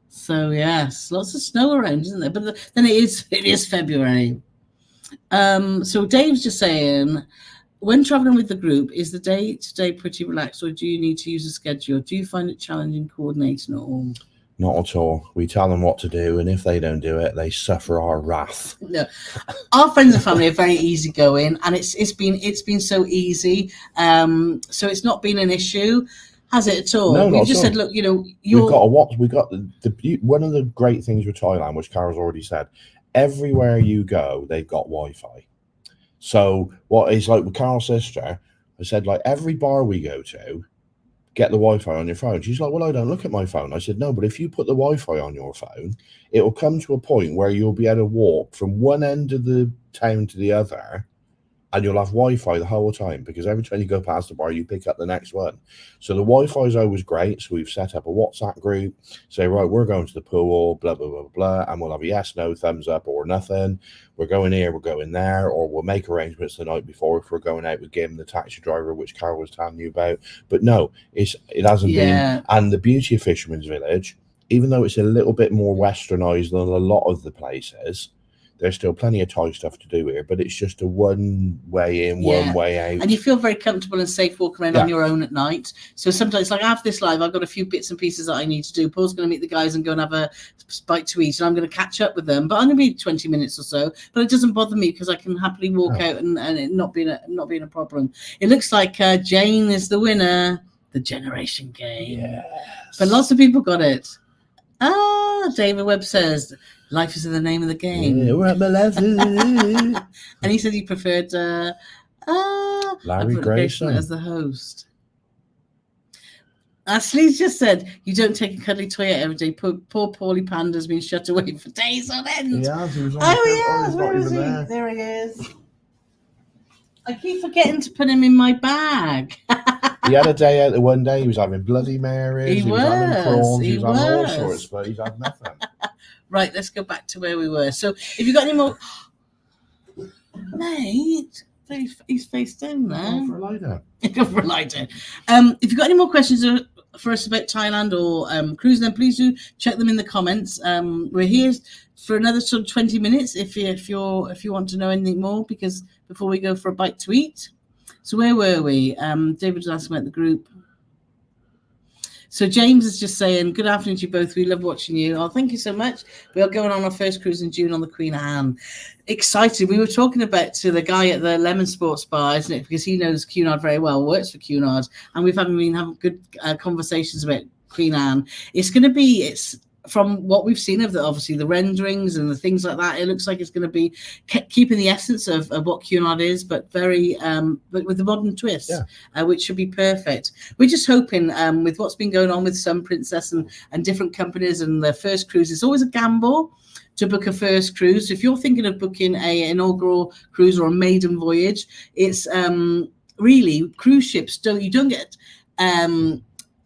So, yes, lots of snow around, isn't there? But then it is February. So Dave's just saying, when traveling with the group, is the day-to-day pretty relaxed, or do you need to use a schedule? Do you find it challenging coordinating at all? Not at all. We tell them what to do, and if they don't do it, they suffer our wrath. No, our friends and family are very easygoing, and it's been so easy. So it's not been an issue, has it at all? No, We've just said, look, we've got the one of the great things with Thailand, which Carole's already said. Everywhere you go, they've got Wi-Fi. So what is like with Carole's sister, I said, like, every bar we go to, get the Wi-Fi on your phone. She's like, well, I don't look at my phone. I said, no, but if you put the Wi-Fi on your phone, it will come to a point where you'll be able to walk from one end of the town to the other, and you'll have Wi-Fi the whole time, because every time you go past the bar, you pick up the next one. So the Wi-Fi is always great. So we've set up a WhatsApp group, say, right, we're going to the pool, blah, blah, blah, blah, and we'll have a yes, no, thumbs up, or nothing. We're going here, we're going there, or we'll make arrangements the night before if we're going out with Gim, the taxi driver, which Carole was telling you about. But no, it hasn't been. And the beauty of Fisherman's Village, even though it's a little bit more westernized than a lot of the places, there's still plenty of Thai stuff to do here, but it's just a one way in, one way out. And you feel very comfortable and safe walking around on your own at night. So sometimes, like after this live, I've got a few bits and pieces that I need to do. Paul's going to meet the guys and go and have a bite to eat, and I'm going to catch up with them. But I'm going to be 20 minutes or so. But it doesn't bother me because I can happily walk out and it not being a problem. It looks like Jane is the winner. the generation game. Yes. But lots of people got it. David Webb says, life is in the name of the game. Yeah, we're at my life. And he said he preferred Larry Grayson as the host. Ashley's just said, you don't take a cuddly toy out every day. Poor Paulie Panda's been shut away for days on end. Yeah, he was on Where is he? There he is. I keep forgetting to put him in my bag. He had a day out. One day he was having Bloody Marys. He was having prawns. He was having all sorts, but he's had nothing. Right, let's go back to where we were. So, if you got any more, mate, he's face down there. For a lie down. For a lie down. If you've got any more questions for us about Thailand or cruising, then please do check them in the comments. We're here for another sort of 20 minutes if you want to know anything more, because before we go for a bite to eat. So where were we? David was asking about the group. So James is just saying, good afternoon to you both. We love watching you. Oh, thank you so much. We are going on our first cruise in June on the Queen Anne. Excited. We were talking about to the guy at the Lemon Sports Bar, isn't it? Because he knows Cunard very well, works for Cunard. And we've been having good conversations about Queen Anne. It's from what we've seen of obviously the renderings and the things like that, it looks like it's going to be keeping the essence of what Cunard is, but very but with the modern twist, which should be perfect. We're just hoping with what's been going on with Sun Princess and different companies and their first cruise, it's always a gamble to book a first cruise. If you're thinking of booking an inaugural cruise or a maiden voyage, it's really cruise ships you don't get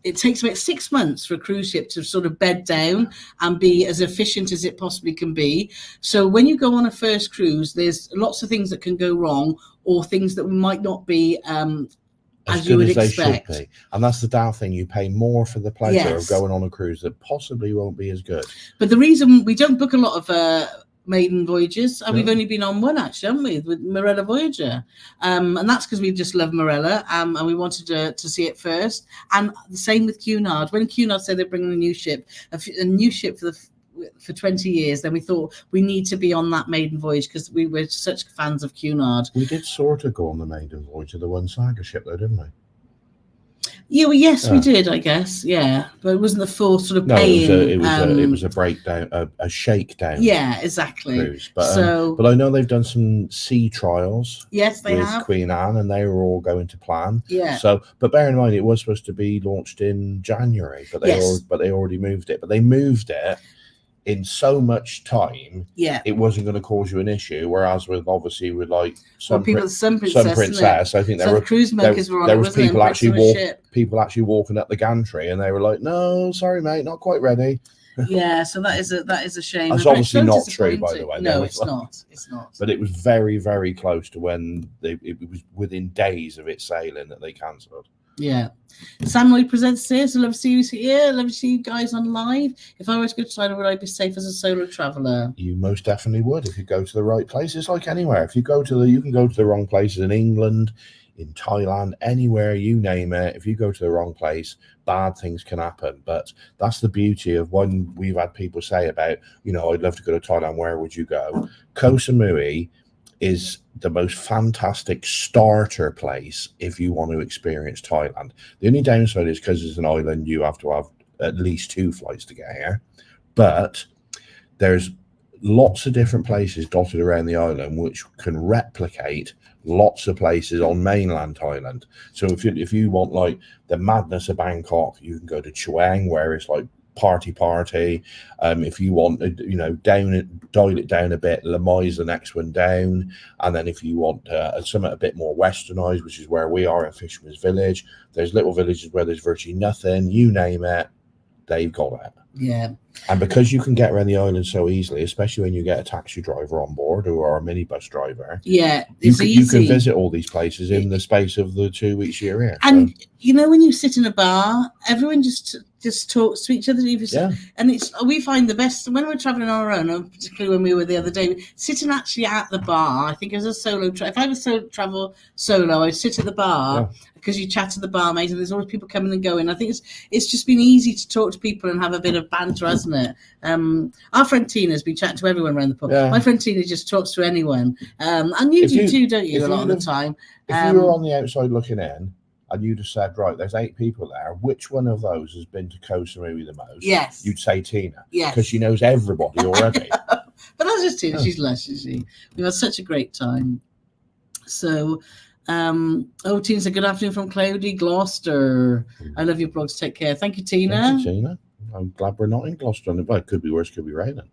it takes about 6 months for a cruise ship to sort of bed down and be as efficient as it possibly can be. So when you go on a first cruise, there's lots of things that can go wrong, or things that might not be as you would expect. They should be. And that's the Dow thing. You pay more for the pleasure of going on a cruise that possibly won't be as good. But the reason we don't book a lot of maiden voyages, and we've only been on one actually, haven't we, with Marella Voyager, and that's because we just love Marella, and we wanted to see it first. And the same with Cunard. When Cunard said they're bringing a new ship for 20 years, then we thought we need to be on that maiden voyage because we were such fans of Cunard. We did sort of go on the maiden voyage of the one Saga ship though, didn't we? Yeah, well, yes, we did, I guess. Yeah, but it wasn't the full sort of paying. It was a breakdown, a shakedown. Yeah, exactly. Cruise. But I know they've done some sea trials. Yes, they have. With Queen Anne, and they were all going to plan. Yeah. So, but bear in mind, it was supposed to be launched in January, but they already moved it. But they moved it in so much time, it wasn't going to cause you an issue. Whereas with like Sun Princess, I think there were cruise makers were on. There was people actually walking up the gantry, and they were like, "No, sorry, mate, not quite ready." Yeah, so that is a shame. That's obviously not true, by the way. No, it's not. It's not. But it was very, very close to when it was within days of it sailing that they cancelled. Yeah. Sam Lloyd presents here, so love to see you here. Love to see you guys on live. If I were to go to Thailand, would I be safe as a solo traveller? You most definitely would if you go to the right places, like anywhere. If you go to you can go to the wrong places in England, in Thailand, anywhere, you name it. If you go to the wrong place, bad things can happen. But that's the beauty of when we've had people say about, I'd love to go to Thailand, where would you go? Koh Samui is the most fantastic starter place if you want to experience Thailand. The only downside is because it's an island, you have to have at least 2 flights to get here. But there's lots of different places dotted around the island which can replicate lots of places on mainland Thailand. So if you want like the madness of Bangkok, you can go to Chuang, where it's like party. If you want dial it down a bit, Lamai is the next one down. And then if you want something a bit more westernized, which is where we are at Fisherman's Village, there's little villages where there's virtually nothing, you name it, they've got it. Yeah. And because you can get around the island so easily, especially when you get a taxi driver on board or a minibus driver, you can visit all these places in the space of the 2 weeks you're here. And when you sit in a bar, everyone just talks to each other. And we find the best when we're traveling on our own, particularly when we were the other day, sitting actually at the bar. I think as a solo, if I was travel solo, I'd sit at the bar because you chat to the barmaid and there's always people coming and going. I think it's just been easy to talk to people and have a bit of banter, hasn't it? Our friend Tina's been chatting to everyone around the pub. My friend Tina just talks to anyone, and you do too, don't you? A lot of the time. If you were on the outside looking in, and you just said, right, there's 8 people there. Which one of those has been to Koh Samui the most? Yes. You'd say Tina. Yes. Because she knows everybody already. But that's just Tina. She's lush, isn't she? We had such a great time. So, Tina said, good afternoon from cloudy Gloucester. I love your blogs. Take care. Thank you, Tina. Thank you, Tina. I'm glad we're not in Gloucester. Well, it could be worse, could be raining.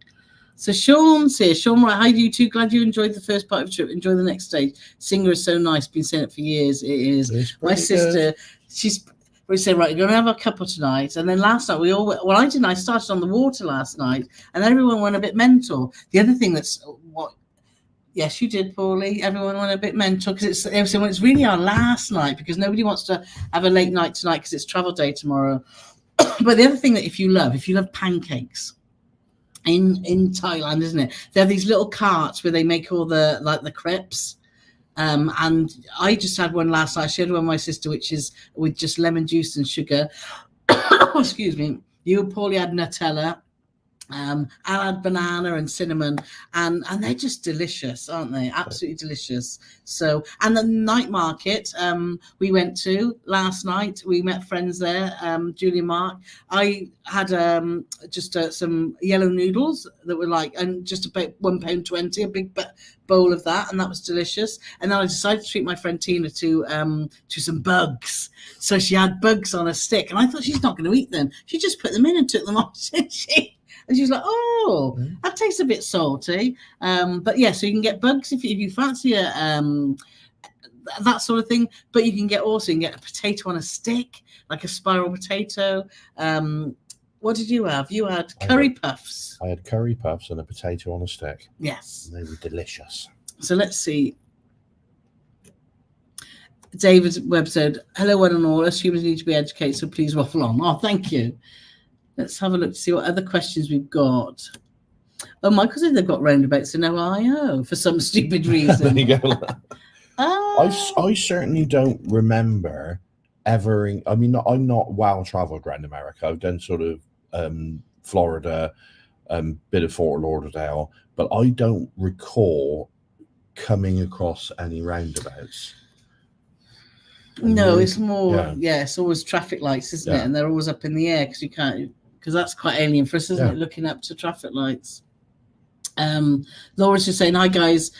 So Sean's here. Sean, right, hi to you too. Glad you enjoyed the first part of the trip. Enjoy the next stage. Singer is so nice. Been saying it for years. It is. My sister, we say, right, you're going to have a couple tonight. And then last night, I didn't. I started on the water last night and everyone went a bit mental. The other thing yes, you did, Paulie. Everyone went a bit mental because it's really our last night because nobody wants to have a late night tonight because it's travel day tomorrow. But the other thing that if you love pancakes, in Thailand, isn't it? They have these little carts where they make all the crepes. And I just had one last night. I shared one with my sister, which is with just lemon juice and sugar. Excuse me. You and Paulie had Nutella. I had banana and cinnamon, and they're just delicious, aren't they? Absolutely delicious. So, and the night market we went to last night, we met friends there, Julie and Mark. I had just some yellow noodles that were and just about £1.20, a big bowl of that, and that was delicious. And then I decided to treat my friend Tina to some bugs. So she had bugs on a stick, and I thought she's not going to eat them. She just put them in and took them off, didn't she? And she was like, oh, that tastes a bit salty. But yeah, so you can get bugs if you fancy that sort of thing. But you can get a potato on a stick, like a spiral potato. What did you have? You had curry puffs. I had curry puffs and a potato on a stick. Yes. And they were delicious. So let's see. David Webb said, hello, one and all. Us humans need to be educated, so please waffle on. Oh, thank you. Let's have a look to see what other questions we've got. Oh, Michael said they've got roundabouts in Ohio for some stupid reason. There you go. I certainly don't remember ever. I'm not well traveled around America. I've done sort of Florida, bit of Fort Lauderdale, but I don't recall coming across any roundabouts. No, it's more, it's always traffic lights, isn't it? And they're always up in the air because that's quite alien for us, isn't it? Looking up to traffic lights. Laura's just saying, hi guys,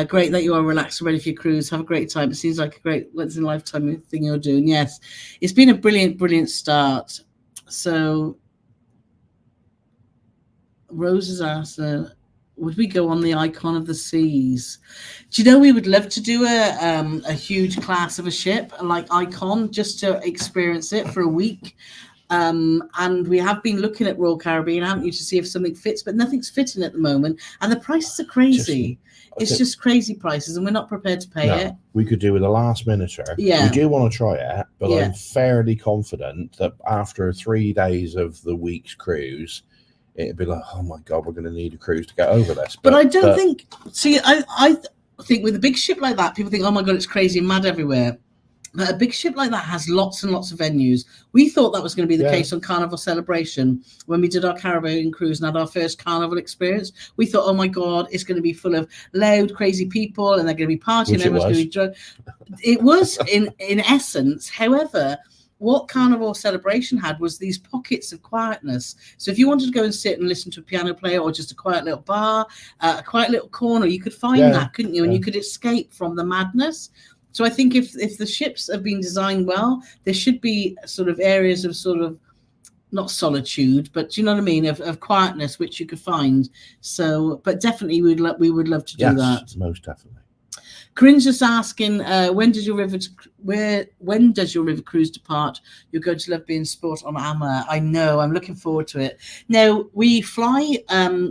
great that you are relaxed and ready for your cruise. Have a great time. It seems like a great once in a lifetime thing you're doing. Yes, it's been a brilliant start. So Rose has asked, would we go on the Icon of the Seas? Do you know we would love to do a huge class of a ship like Icon just to experience it for a week? And we have been looking at Royal Caribbean, haven't you, to see if something fits, but nothing's fitting at the moment. And the prices are crazy. It's just crazy prices, and we're not prepared to pay it. We could do with a last minuter. Yeah. We do want to try it, but I'm fairly confident that after 3 days of the week's cruise, it'd be like, oh my God, we're going to need a cruise to get over this. But I don't think, I think with a big ship like that, people think, oh my God, it's crazy and mad everywhere. But a big ship like that has lots and lots of venues. We thought that was going to be the case on Carnival Celebration when we did our Caribbean cruise and had our first Carnival experience. We thought, oh my God, it's going to be full of loud, crazy people and they're going to be partying. Everyone's going to be drunk. It was in essence. However, what Carnival Celebration had was these pockets of quietness. So if you wanted to go and sit and listen to a piano player or just a quiet little bar, a quiet little corner, you could find that, couldn't you? And you could escape from the madness. So I think if the ships have been designed well, there should be sort of areas of sort of not solitude, but do you know what I mean, of quietness which you could find. So, but definitely we would love to do that. Most definitely. Corinne's just asking, when does your river cruise depart? You're going to love being sport on Amma. I know, I'm looking forward to it. Now we fly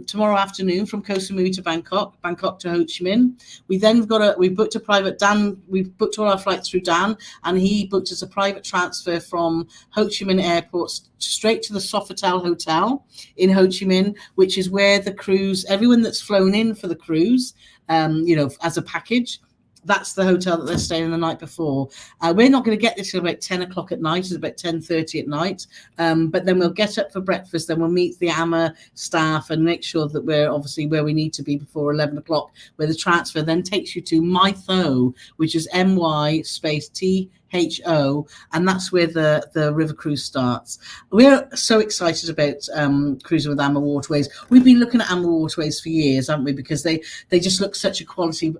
tomorrow afternoon from Koh Samui to Bangkok to Ho Chi Minh. We then we booked a private we've booked all our flights through Dan, and he booked us a private transfer from Ho Chi Minh Airport straight to the Sofitel Hotel in Ho Chi Minh, which is where the cruise, everyone that's flown in for the cruise, as a package, that's the hotel that they're staying the night before. We're not going to get there till about 10 o'clock at night. It's about 10:30 at night. But then we'll get up for breakfast. Then we'll meet the AMA staff and make sure that we're obviously where we need to be before 11 o'clock, where the transfer then takes you to My Tho, which is MY space and that's where the river cruise starts. We're so excited about cruising with Amber Waterways. We've been looking at Amber Waterways for years, haven't we? Because they just look such a quality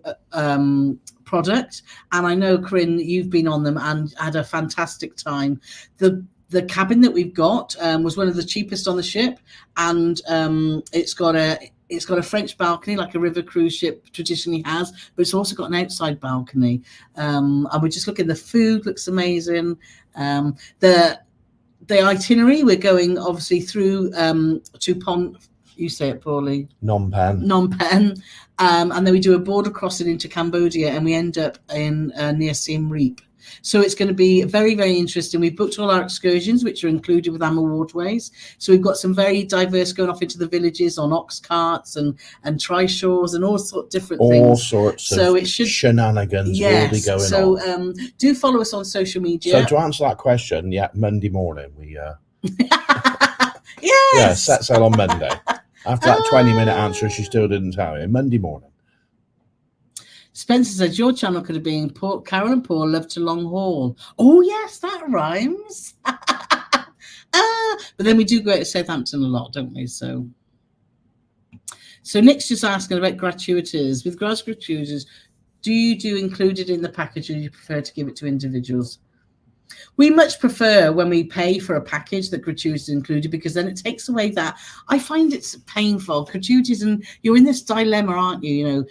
product. And I know, Corinne, you've been on them and had a fantastic time. The cabin that we've got was one of the cheapest on the ship, and it's got a French balcony like a river cruise ship traditionally has, but it's also got an outside balcony. And we're just looking. The food looks amazing. The itinerary, we're going obviously through to Pont. You say it, Paulie. Phnom Penh. And then we do a border crossing into Cambodia, and we end up in near Siem Reap. So it's going to be very, very interesting. We've booked all our excursions, which are included with Amber Waterways. So we've got some very diverse going off into the villages on ox carts and trishaws and all sorts of different things. All sorts of shenanigans will be going on. So do follow us on social media. So to answer that question, Monday morning we yes, set sail on Monday. After that 20-minute answer, she still didn't tell you. Monday morning. Spencer says your channel could have been Carole and Paul Love to Long Haul. Oh yes, that rhymes. But then we do go out to Southampton a lot, don't we? So Nick's just asking about gratuities. With gratuities, do you do included in the package, or do you prefer to give it to individuals? We much prefer when we pay for a package that gratuities is included, because then it takes away that. I find it's painful, gratuities, and you're in this dilemma, aren't you?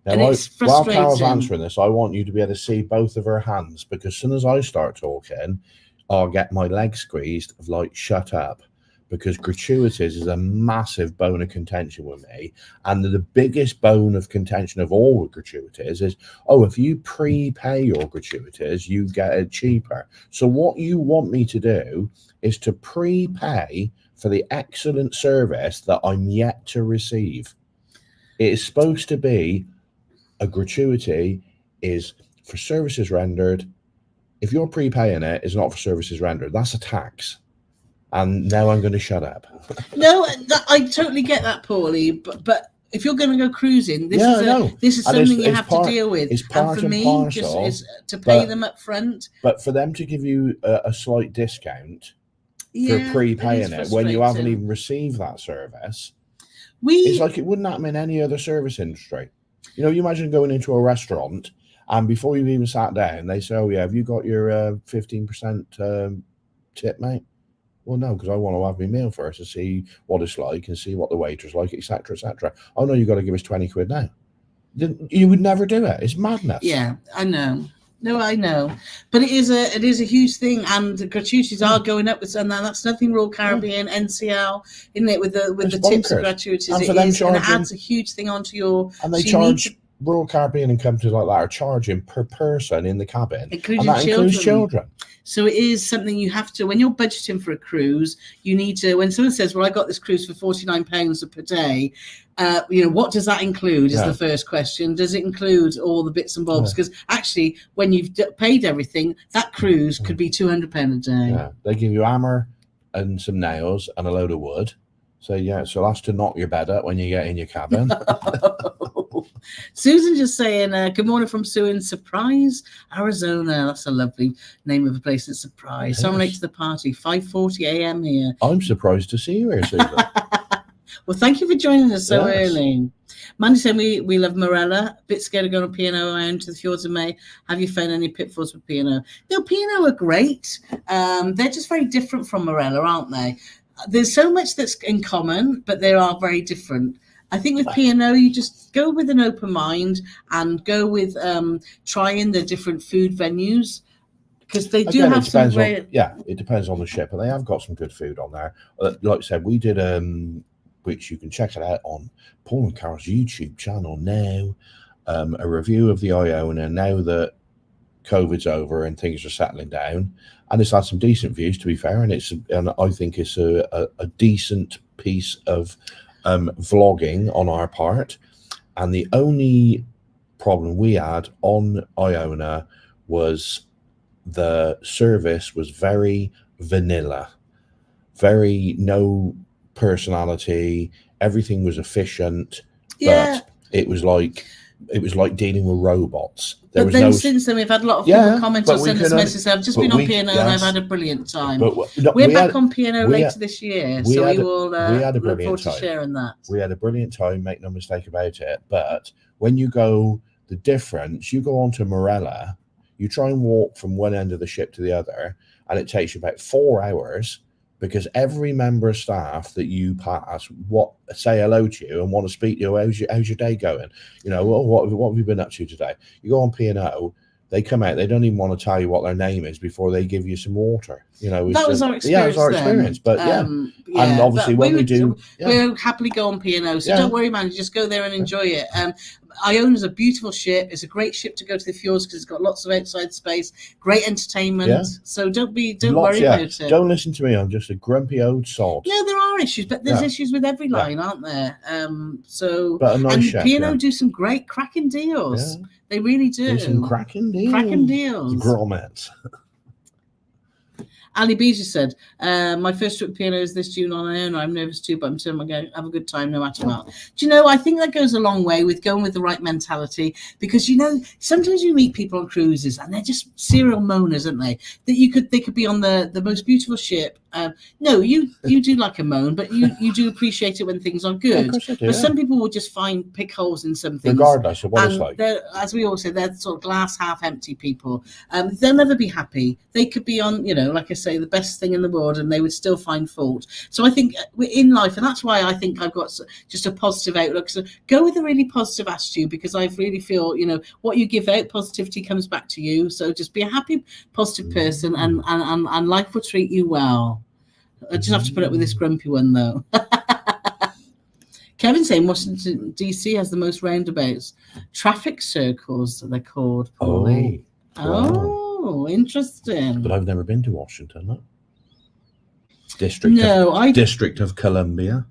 Now, and it's frustrating. While Carol's answering this, I want you to be able to see both of her hands, because as soon as I start talking, I'll get my leg squeezed of like, shut up, because gratuities is a massive bone of contention with me. And the biggest bone of contention of all with gratuities is, if you prepay your gratuities, you get it cheaper. So what you want me to do is to prepay for the excellent service that I'm yet to receive. It is supposed to be a gratuity is for services rendered. If you're prepaying it, it's not for services rendered. That's a tax. And now I'm going to shut up. No, I totally get that, Paulie. But if you're going to go cruising, this is something you have to deal with. It's part and for me, parcel, just is to pay them up front. But for them to give you a slight discount for prepaying it when you haven't even received that service, it's like it wouldn't happen in any other service industry. You imagine going into a restaurant, and before you've even sat down, they say, have you got your 15% tip, mate? Well, no, because I want to have my meal first to see what it's like and see what the waiter's like, etc., etc. Oh, no, you've got to give us 20 quid now. You would never do it. It's madness. Yeah, I know. No, I know, but it is a huge thing, and the gratuities are going up with, and that's nothing Royal Caribbean, NCL, isn't it? With the tips and gratuities, and it adds a huge thing onto your. And they charge Royal Caribbean and companies like that are charging per person in the cabin, and that includes children. So it is something you have to, when you're budgeting for a cruise, you need to, when someone says, well, I got this cruise for £49 per day, what does that include is the first question. Does it include all the bits and bobs? Because actually, when you've paid everything, that cruise could be £200 a day. Yeah. They give you a hammer and some nails and a load of wood. So, so that's to knock your bed up when you get in your cabin. Susan just saying, good morning from Sue in Surprise, Arizona. That's a lovely name of a place in Surprise. So I'm late to the party, 5:40 a.m. here. I'm surprised to see you here, Susan. Well, thank you for joining us so early. Mandy said we love Morella. A bit scared of going on P&O around to the fjords of May. Have you found any pitfalls with P&O? No, P&O are great. They're just very different from Morella, aren't they? There's so much that's in common, but they are very different. I think with P&O, you just go with an open mind and go with trying the different food venues, because they do have some great. It depends on the ship, and they have got some good food on there. Like I said, we did which you can check it out on Paul and Carol's YouTube channel now. A review of the Iona now that COVID's over and things are settling down, and it's had some decent views, to be fair, and I think it's a decent piece of vlogging on our part. And the only problem we had on Iona was the service was very vanilla, very no personality. Everything was efficient, but it was like it was like dealing with robots. There But was then no. since then, we've had a lot of people comment or send us messages. I've just been on P&O and I've had a brilliant time. We're back on P&O later this year, so we will look forward to sharing that. We had a brilliant time, make no mistake about it. But when you go, the difference, you go on to Morella, you try and walk from one end of the ship to the other, and it takes you about 4 hours, because every member of staff that you pass say hello to you and want to speak to you. How's your day going? You know, what have you been up to today? You go on P&O, they come out, they don't even want to tell you what their name is before they give you some water. You know, that was our experience. Yeah, it was our experience. But and obviously we'll happily go on P&O. So don't worry, man. Just go there and enjoy it. Iona is a beautiful ship. It's a great ship to go to the fjords because it's got lots of outside space, great entertainment. Yeah. So don't worry about it. Don't listen to me. I'm just a grumpy old salt. No, there are issues, but there's issues with every line, aren't there? But a nice ship, P&O do some great cracking deals. Yeah. They really do. Some cracking deals. Cracking deals. Grommets. Ali Beezer said, my first trip to P&O is this June on Iona. I'm nervous too, but I'm still going to have a good time no matter what. Do you know, I think that goes a long way with going with the right mentality, because, you know, sometimes you meet people on cruises and they're just serial moaners, aren't they? That they could be on the most beautiful ship. No, you do like a moan, but you do appreciate it when things are good. Yeah, of course I do, but some people will just pick holes in some things. Regardless of what it's like. As we always say, they're sort of glass half empty people. They'll never be happy. They could be on, you know, like I say, the best thing in the world, and they would still find fault. So I think in life, and that's why I think I've got just a positive outlook. So go with a really positive attitude, because I really feel, you know, what you give out, positivity comes back to you. So just be a happy, positive person, and life will treat you well. I just have to put up with this grumpy one, though. Kevin saying Washington, D.C. has the most roundabouts. Traffic circles, they're called. Paulie. Oh, interesting. But I've never been to Washington. No? District of Columbia.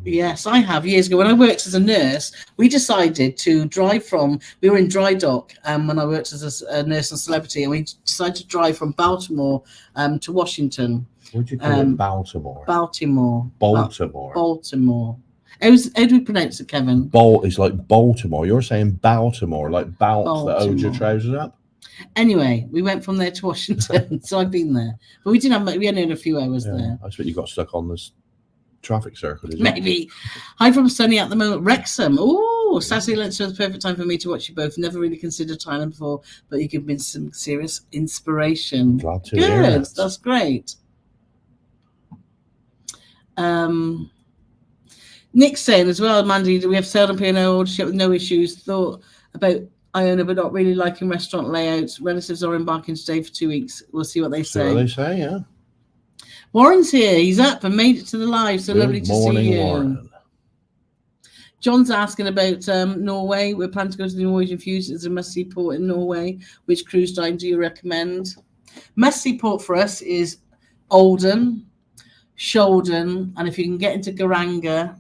Yes, I have. Years ago, when I worked as a nurse, we decided to drive we were in dry dock when I worked as a nurse and celebrity, and we decided to drive from Baltimore to Washington. What do you call it? Baltimore. Baltimore. How do we pronounce it, Kevin? It's like Baltimore. You're saying Baltimore, like Baltimore. That owns your trousers up. Anyway, we went from there to Washington, so I've been there, but we only had a few hours there. I suppose you got stuck on this traffic circle, is it? Maybe. Hi from sunny at the moment, Wrexham. Oh, Saturday lunch was the perfect time for me to watch you both. Never really considered Thailand before, but you give me some serious inspiration. Glad to hear it. That's great. Nick's saying as well, Mandy, we have sailed on P&O order ship with no issues. Thought about Iona, but not really liking restaurant layouts. Relatives are embarking today for 2 weeks. We'll see what they say. See what they say, yeah. Warren's here. He's up and made it to the live. So lovely to see you. Warren. John's asking about Norway. We're planning to go to the Norwegian Fuse. It's a must-see port in Norway. Which cruise line do you recommend? Must-see port for us is Olden, Shoalden, and if you can get into Garanga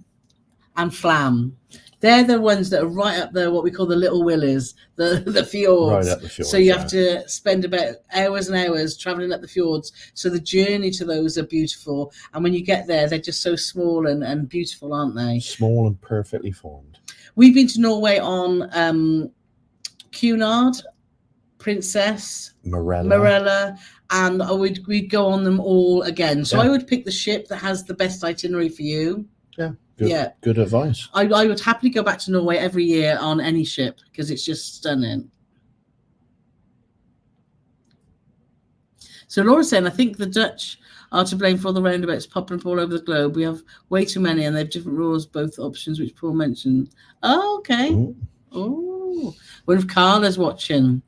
and Flam. They're the ones that are right up there, what we call the Little Willies, the fjords. Right up the fjords. So you have to spend about hours and hours traveling up the fjords. So the journey to those are beautiful. And when you get there, they're just so small and beautiful, aren't they? Small and perfectly formed. We've been to Norway on Cunard, Princess, Morella, and we'd go on them all again. So I would pick the ship that has the best itinerary for you. Yeah. Good advice. I would happily go back to Norway every year on any ship because it's just stunning. So Laura's saying, I think the Dutch are to blame for all the roundabouts popping up all over the globe. We have way too many and they have different rules, both options, which Paul mentioned. Oh, okay. Oh, what if Carla's watching?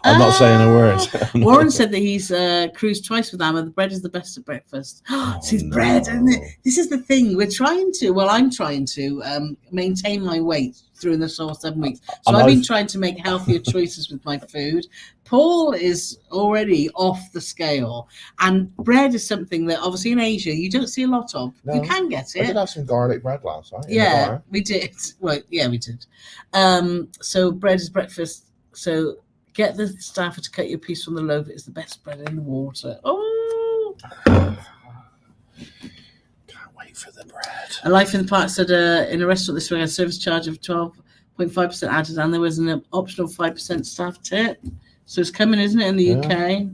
I'm not saying a word. Warren said that he's cruised twice with Amma. The bread is the best at breakfast. It's bread, isn't it? This is the thing. I'm trying to maintain my weight through the whole 7 weeks. So I've been trying to make healthier choices with my food. Paul is already off the scale. And bread is something that obviously in Asia you don't see a lot of. No, you can get it. I did have some garlic bread last night. Yeah, we did. Well, yeah, we did. So bread is breakfast. So get the staffer to cut you a piece from the loaf. It's the best bread in the water. Oh, can't wait pay for the bread. A Life in the Park said in a restaurant this week, a service charge of 12.5% added, and there was an optional 5% staff tip. So it's coming, isn't it, in the UK?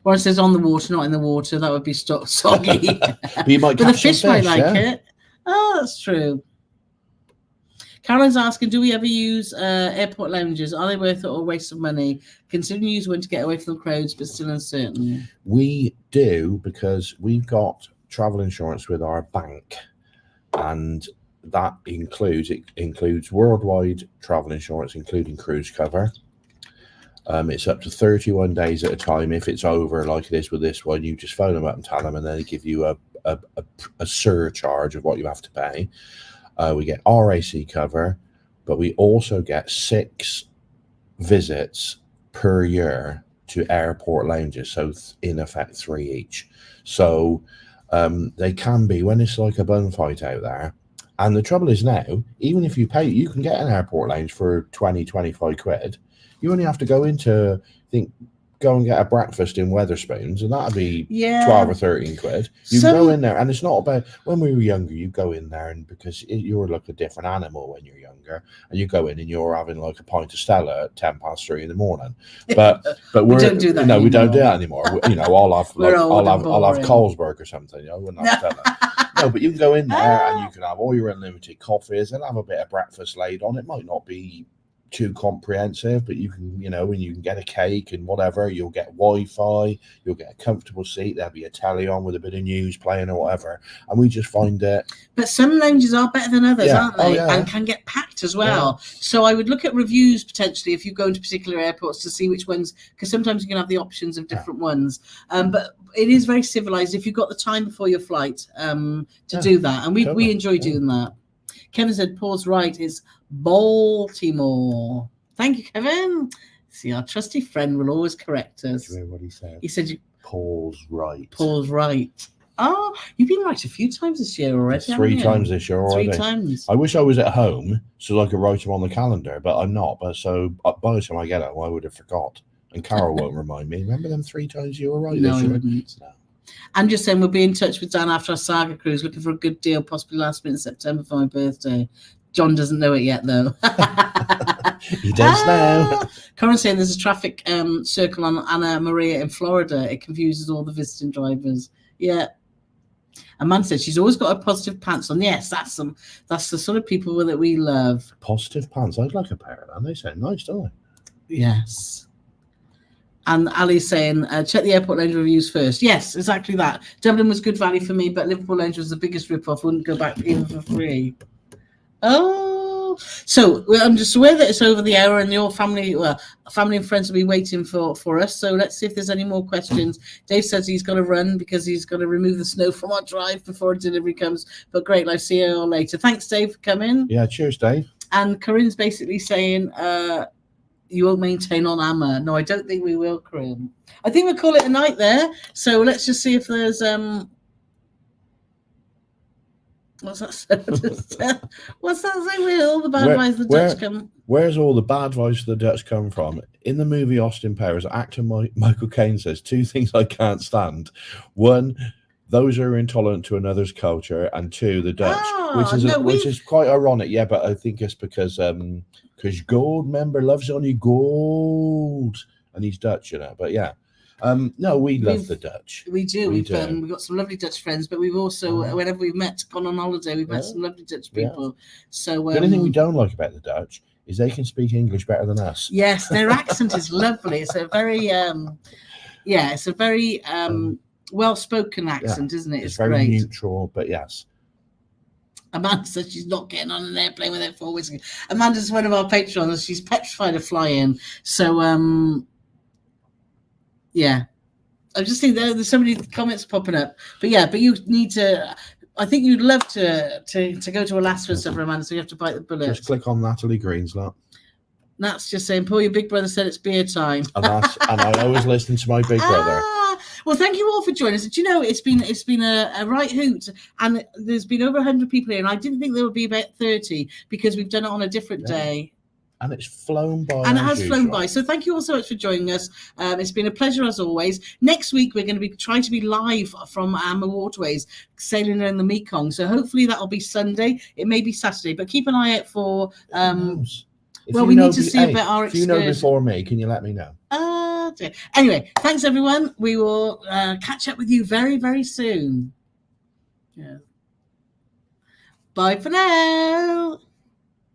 Warren says on the water, not in the water. That would be soggy. But you might but the catch some fish might like yeah. it. Oh, that's true. Caroline asking, do we ever use airport lounges? Are they worth it or a waste of money? Considering you use one to get away from the crowds, but still uncertain. We do, because we've got travel insurance with our bank, and that includes worldwide travel insurance, including cruise cover. It's up to 31 days at a time. If it's over, like it is with this one, you just phone them up and tell them, and then they give you a surcharge of what you have to pay. We get RAC cover, but we also get 6 visits per year to airport lounges. So in effect, 3 each. So they can be, when it's like a bun fight out there. And the trouble is now, even if you pay, you can get an airport lounge for 20, 25 quid. You only have to go into, go and get a breakfast in Weatherspoons, and that'd be 12 or 13 quid. You can go in there, and it's not about, when we were younger, you go in there, and because you're like a different animal when you're younger, and you go in and you're having like a pint of Stella at 3:10 in the morning. But we don't do that. No, we don't do that anymore. You know, I'll have Carlsberg or something. You know, I wouldn't have Stella. No, but you can go in there and you can have all your unlimited coffees and have a bit of breakfast laid on. It might not be too comprehensive, but you can, you know, and you can get a cake and whatever. You'll get Wi-Fi, you'll get a comfortable seat, there'll be a telly on with a bit of news playing or whatever, and we just find it. But some lounges are better than others, aren't they? And can get packed as well. So I would look at reviews potentially if you go into particular airports to see which ones, because sometimes you can have the options of different ones. But it is very civilized if you've got the time before your flight to do that, and we enjoy doing that. Kevin said Paul's right, is Baltimore. Thank you, Kevin. See, our trusty friend will always correct us. Do you hear what he said? He said Paul's right. Paul's right. Oh, you've been right a few times this year already. 3 times this year already. 3 times. I wish I was at home so I could write them on the calendar, but I'm not. But so by the time I get home, I would have forgot. And Carole won't remind me. Remember them 3 times you were right no, this year? I wouldn't. No. I'm just saying we'll be in touch with Dan after our Saga cruise, looking for a good deal, possibly last minute in September for my birthday. John doesn't know it yet, though. He does now. Corin's saying there's a traffic circle on Anna Maria in Florida. It confuses all the visiting drivers. Yeah. Amanda said she's always got her positive pants on. Yes, that's the sort of people that we love. Positive pants. I'd like a pair of them. They sound nice, don't they? Yes. And Ali's saying, check the airport lounge reviews first. Yes, exactly that. Dublin was good value for me, but Liverpool lounge was the biggest rip-off. Wouldn't go back even for free. Oh, so I'm just aware that it's over the hour, and your family and friends will be waiting for us. So let's see if there's any more questions. Dave says he's got to run because he's got to remove the snow from our drive before delivery comes. But great, I'll see you all later. Thanks, Dave, for coming. Yeah, cheers, Dave. And Corinne's basically saying, you won't maintain on Amma. No, I don't think we will, Corinne. I think we'll call it a night there. So let's just see if there's what's that say? What's that say? Where all the bad vibes the Dutch come? Where's all the bad vibes the Dutch come from? In the movie Austin Powers, actor Michael Caine says 2 things I can't stand. 1, those who are intolerant to another's culture, and 2, the Dutch, which is quite ironic. Yeah, but I think it's because gold member loves only gold, and he's Dutch, you know. But yeah. No, we love the Dutch. We do. We've got some lovely Dutch friends, but we've also, whenever we've gone on holiday, we've met some lovely Dutch people. So the only thing we don't like about the Dutch is they can speak English better than us. Yes, their accent is lovely. It's a very, well-spoken accent, isn't it? It's very great. Neutral, but yes. Amanda said she's not getting on an airplane without 4 whiskey. Amanda's one of our patrons. She's petrified of flying. So, yeah, I just think there's so many comments popping up. But you need to. I think you'd love to go to Alaska and stuff, Amanda. So you have to bite the bullet. Just click on Natalie Green's lot. Nat's just saying, Paul, your big brother said it's beer time. And I always listen to my big brother. Well, thank you all for joining us. Do you know it's been a right hoot, and there's been over 100 people here, and I didn't think there would be about 30 because we've done it on a different day. And it's flown by. And it as has flown usual. by. So thank you all so much for joining us. It's been a pleasure as always. Next week, we're going to be trying to be live from our waterways, sailing in the Mekong. So hopefully that'll be Sunday. It may be Saturday, but keep an eye out for... well, we need to see about our excursion. If you know before me, can you let me know? Anyway, thanks everyone. We will catch up with you very, very soon. Yeah. Bye for now.